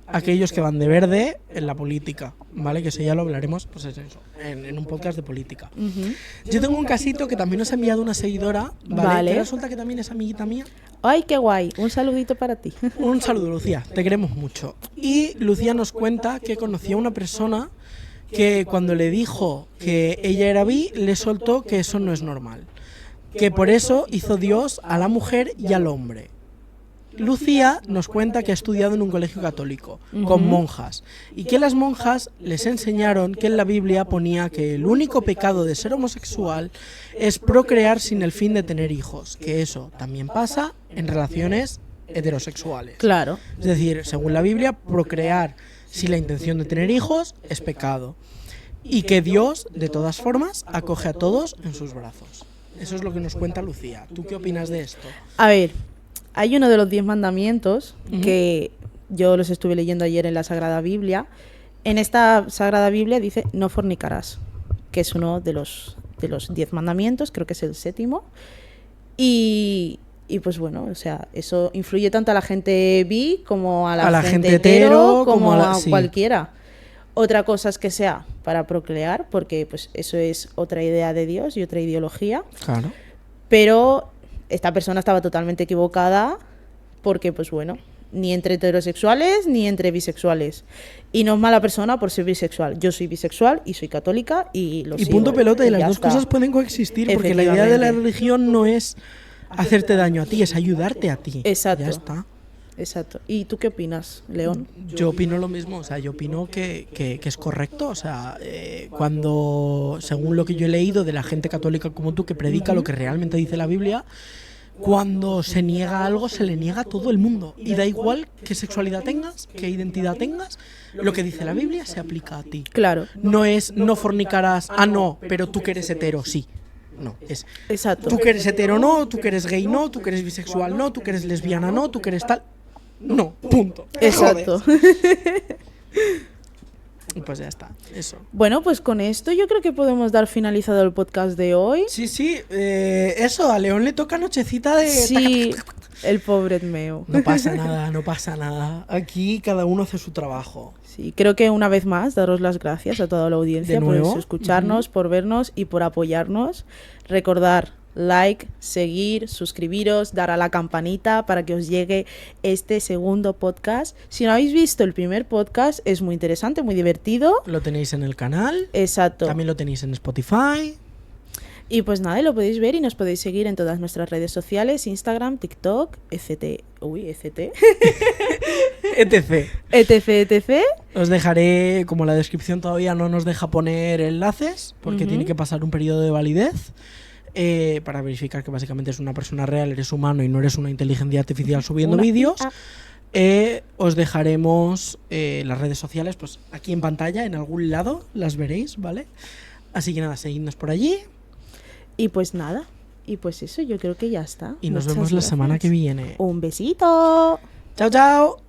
aquellos que van de verde en la política, ¿vale? Que eso ya lo hablaremos, pues es eso, en un podcast de política. Yo tengo un casito que también nos ha enviado una seguidora, ¿vale? Vale. Que resulta que también es amiguita mía. ¡Ay, qué guay! Un saludito para ti. Un saludo, Lucía, te queremos mucho. Y Lucía nos cuenta que conocía a una persona que cuando le dijo que ella era bi, le soltó que eso no es normal. Que por eso hizo Dios a la mujer y al hombre. Lucía nos cuenta que ha estudiado en un colegio católico, con monjas, y que las monjas les enseñaron que en la Biblia ponía que el único pecado de ser homosexual es procrear sin el fin de tener hijos, que eso también pasa en relaciones heterosexuales. Claro. Es decir, según la Biblia, procrear sin la intención de tener hijos es pecado, y que Dios, de todas formas, acoge a todos en sus brazos. Eso es lo que nos cuenta Lucía. ¿Tú qué opinas de esto? A ver, hay uno de los 10 mandamientos que yo los estuve leyendo ayer en la Sagrada Biblia. En esta Sagrada Biblia dice no fornicarás, que es uno de los 10 mandamientos, creo que es el 7º. Y pues bueno, o sea, eso influye tanto a la gente bi como a la gente hetero, como a sí. cualquiera. Otra cosa es que sea para procrear, porque pues eso es otra idea de Dios y otra ideología. Claro. Pero esta persona estaba totalmente equivocada porque, pues bueno, ni entre heterosexuales ni entre bisexuales. Y no es mala persona por ser bisexual. Yo soy bisexual y soy católica y lo Y sigo. punto pelota, y las ya dos está. cosas pueden coexistir, porque la idea de la Efectivamente. religión no es hacerte daño a ti, es ayudarte a ti. Exacto. Ya está. Exacto. ¿Y tú qué opinas, León? Yo opino lo mismo, o sea, yo opino que es correcto, o sea, cuando, según lo que yo he leído de la gente católica como tú, que predica lo que realmente dice la Biblia, cuando se niega algo, se le niega a todo el mundo. Y da igual qué sexualidad tengas, qué identidad tengas, lo que dice la Biblia se aplica a ti. Claro. No es, no fornicarás, no, pero tú que eres hetero, sí. No, es, Exacto. tú que eres hetero no, tú que eres gay no, tú que eres bisexual no, tú que eres lesbiana no, tú que eres tal... No, punto. Exacto. Pues ya está, eso. Bueno, pues con esto yo creo que podemos dar finalizado el podcast de hoy. Sí, sí, eso, a León le toca nochecita de... Sí, el pobre Edmeo. No pasa nada, no pasa nada. Aquí cada uno hace su trabajo. Sí, creo que una vez más daros las gracias a toda la audiencia De nuevo. por escucharnos, por vernos y por apoyarnos. Recordar like, seguir, suscribiros, dar a la campanita para que os llegue este segundo podcast. Si no habéis visto el primer podcast, es muy interesante, muy divertido. Lo tenéis en el canal. Exacto. También lo tenéis en Spotify. Y pues nada, lo podéis ver y nos podéis seguir en todas nuestras redes sociales, Instagram, TikTok, etc. etc. etc. Os dejaré, como la descripción todavía no nos deja poner enlaces, porque tiene que pasar un periodo de validez, para verificar que básicamente es una persona real, eres humano y no eres una inteligencia artificial subiendo vídeos. Os dejaremos las redes sociales pues aquí en pantalla, en algún lado, las veréis, ¿vale? Así que nada, seguidnos por allí. Y pues nada, y pues eso, yo creo que ya está. Y nos Muchas vemos la semana gracias. que viene. Un besito. Chao, chao.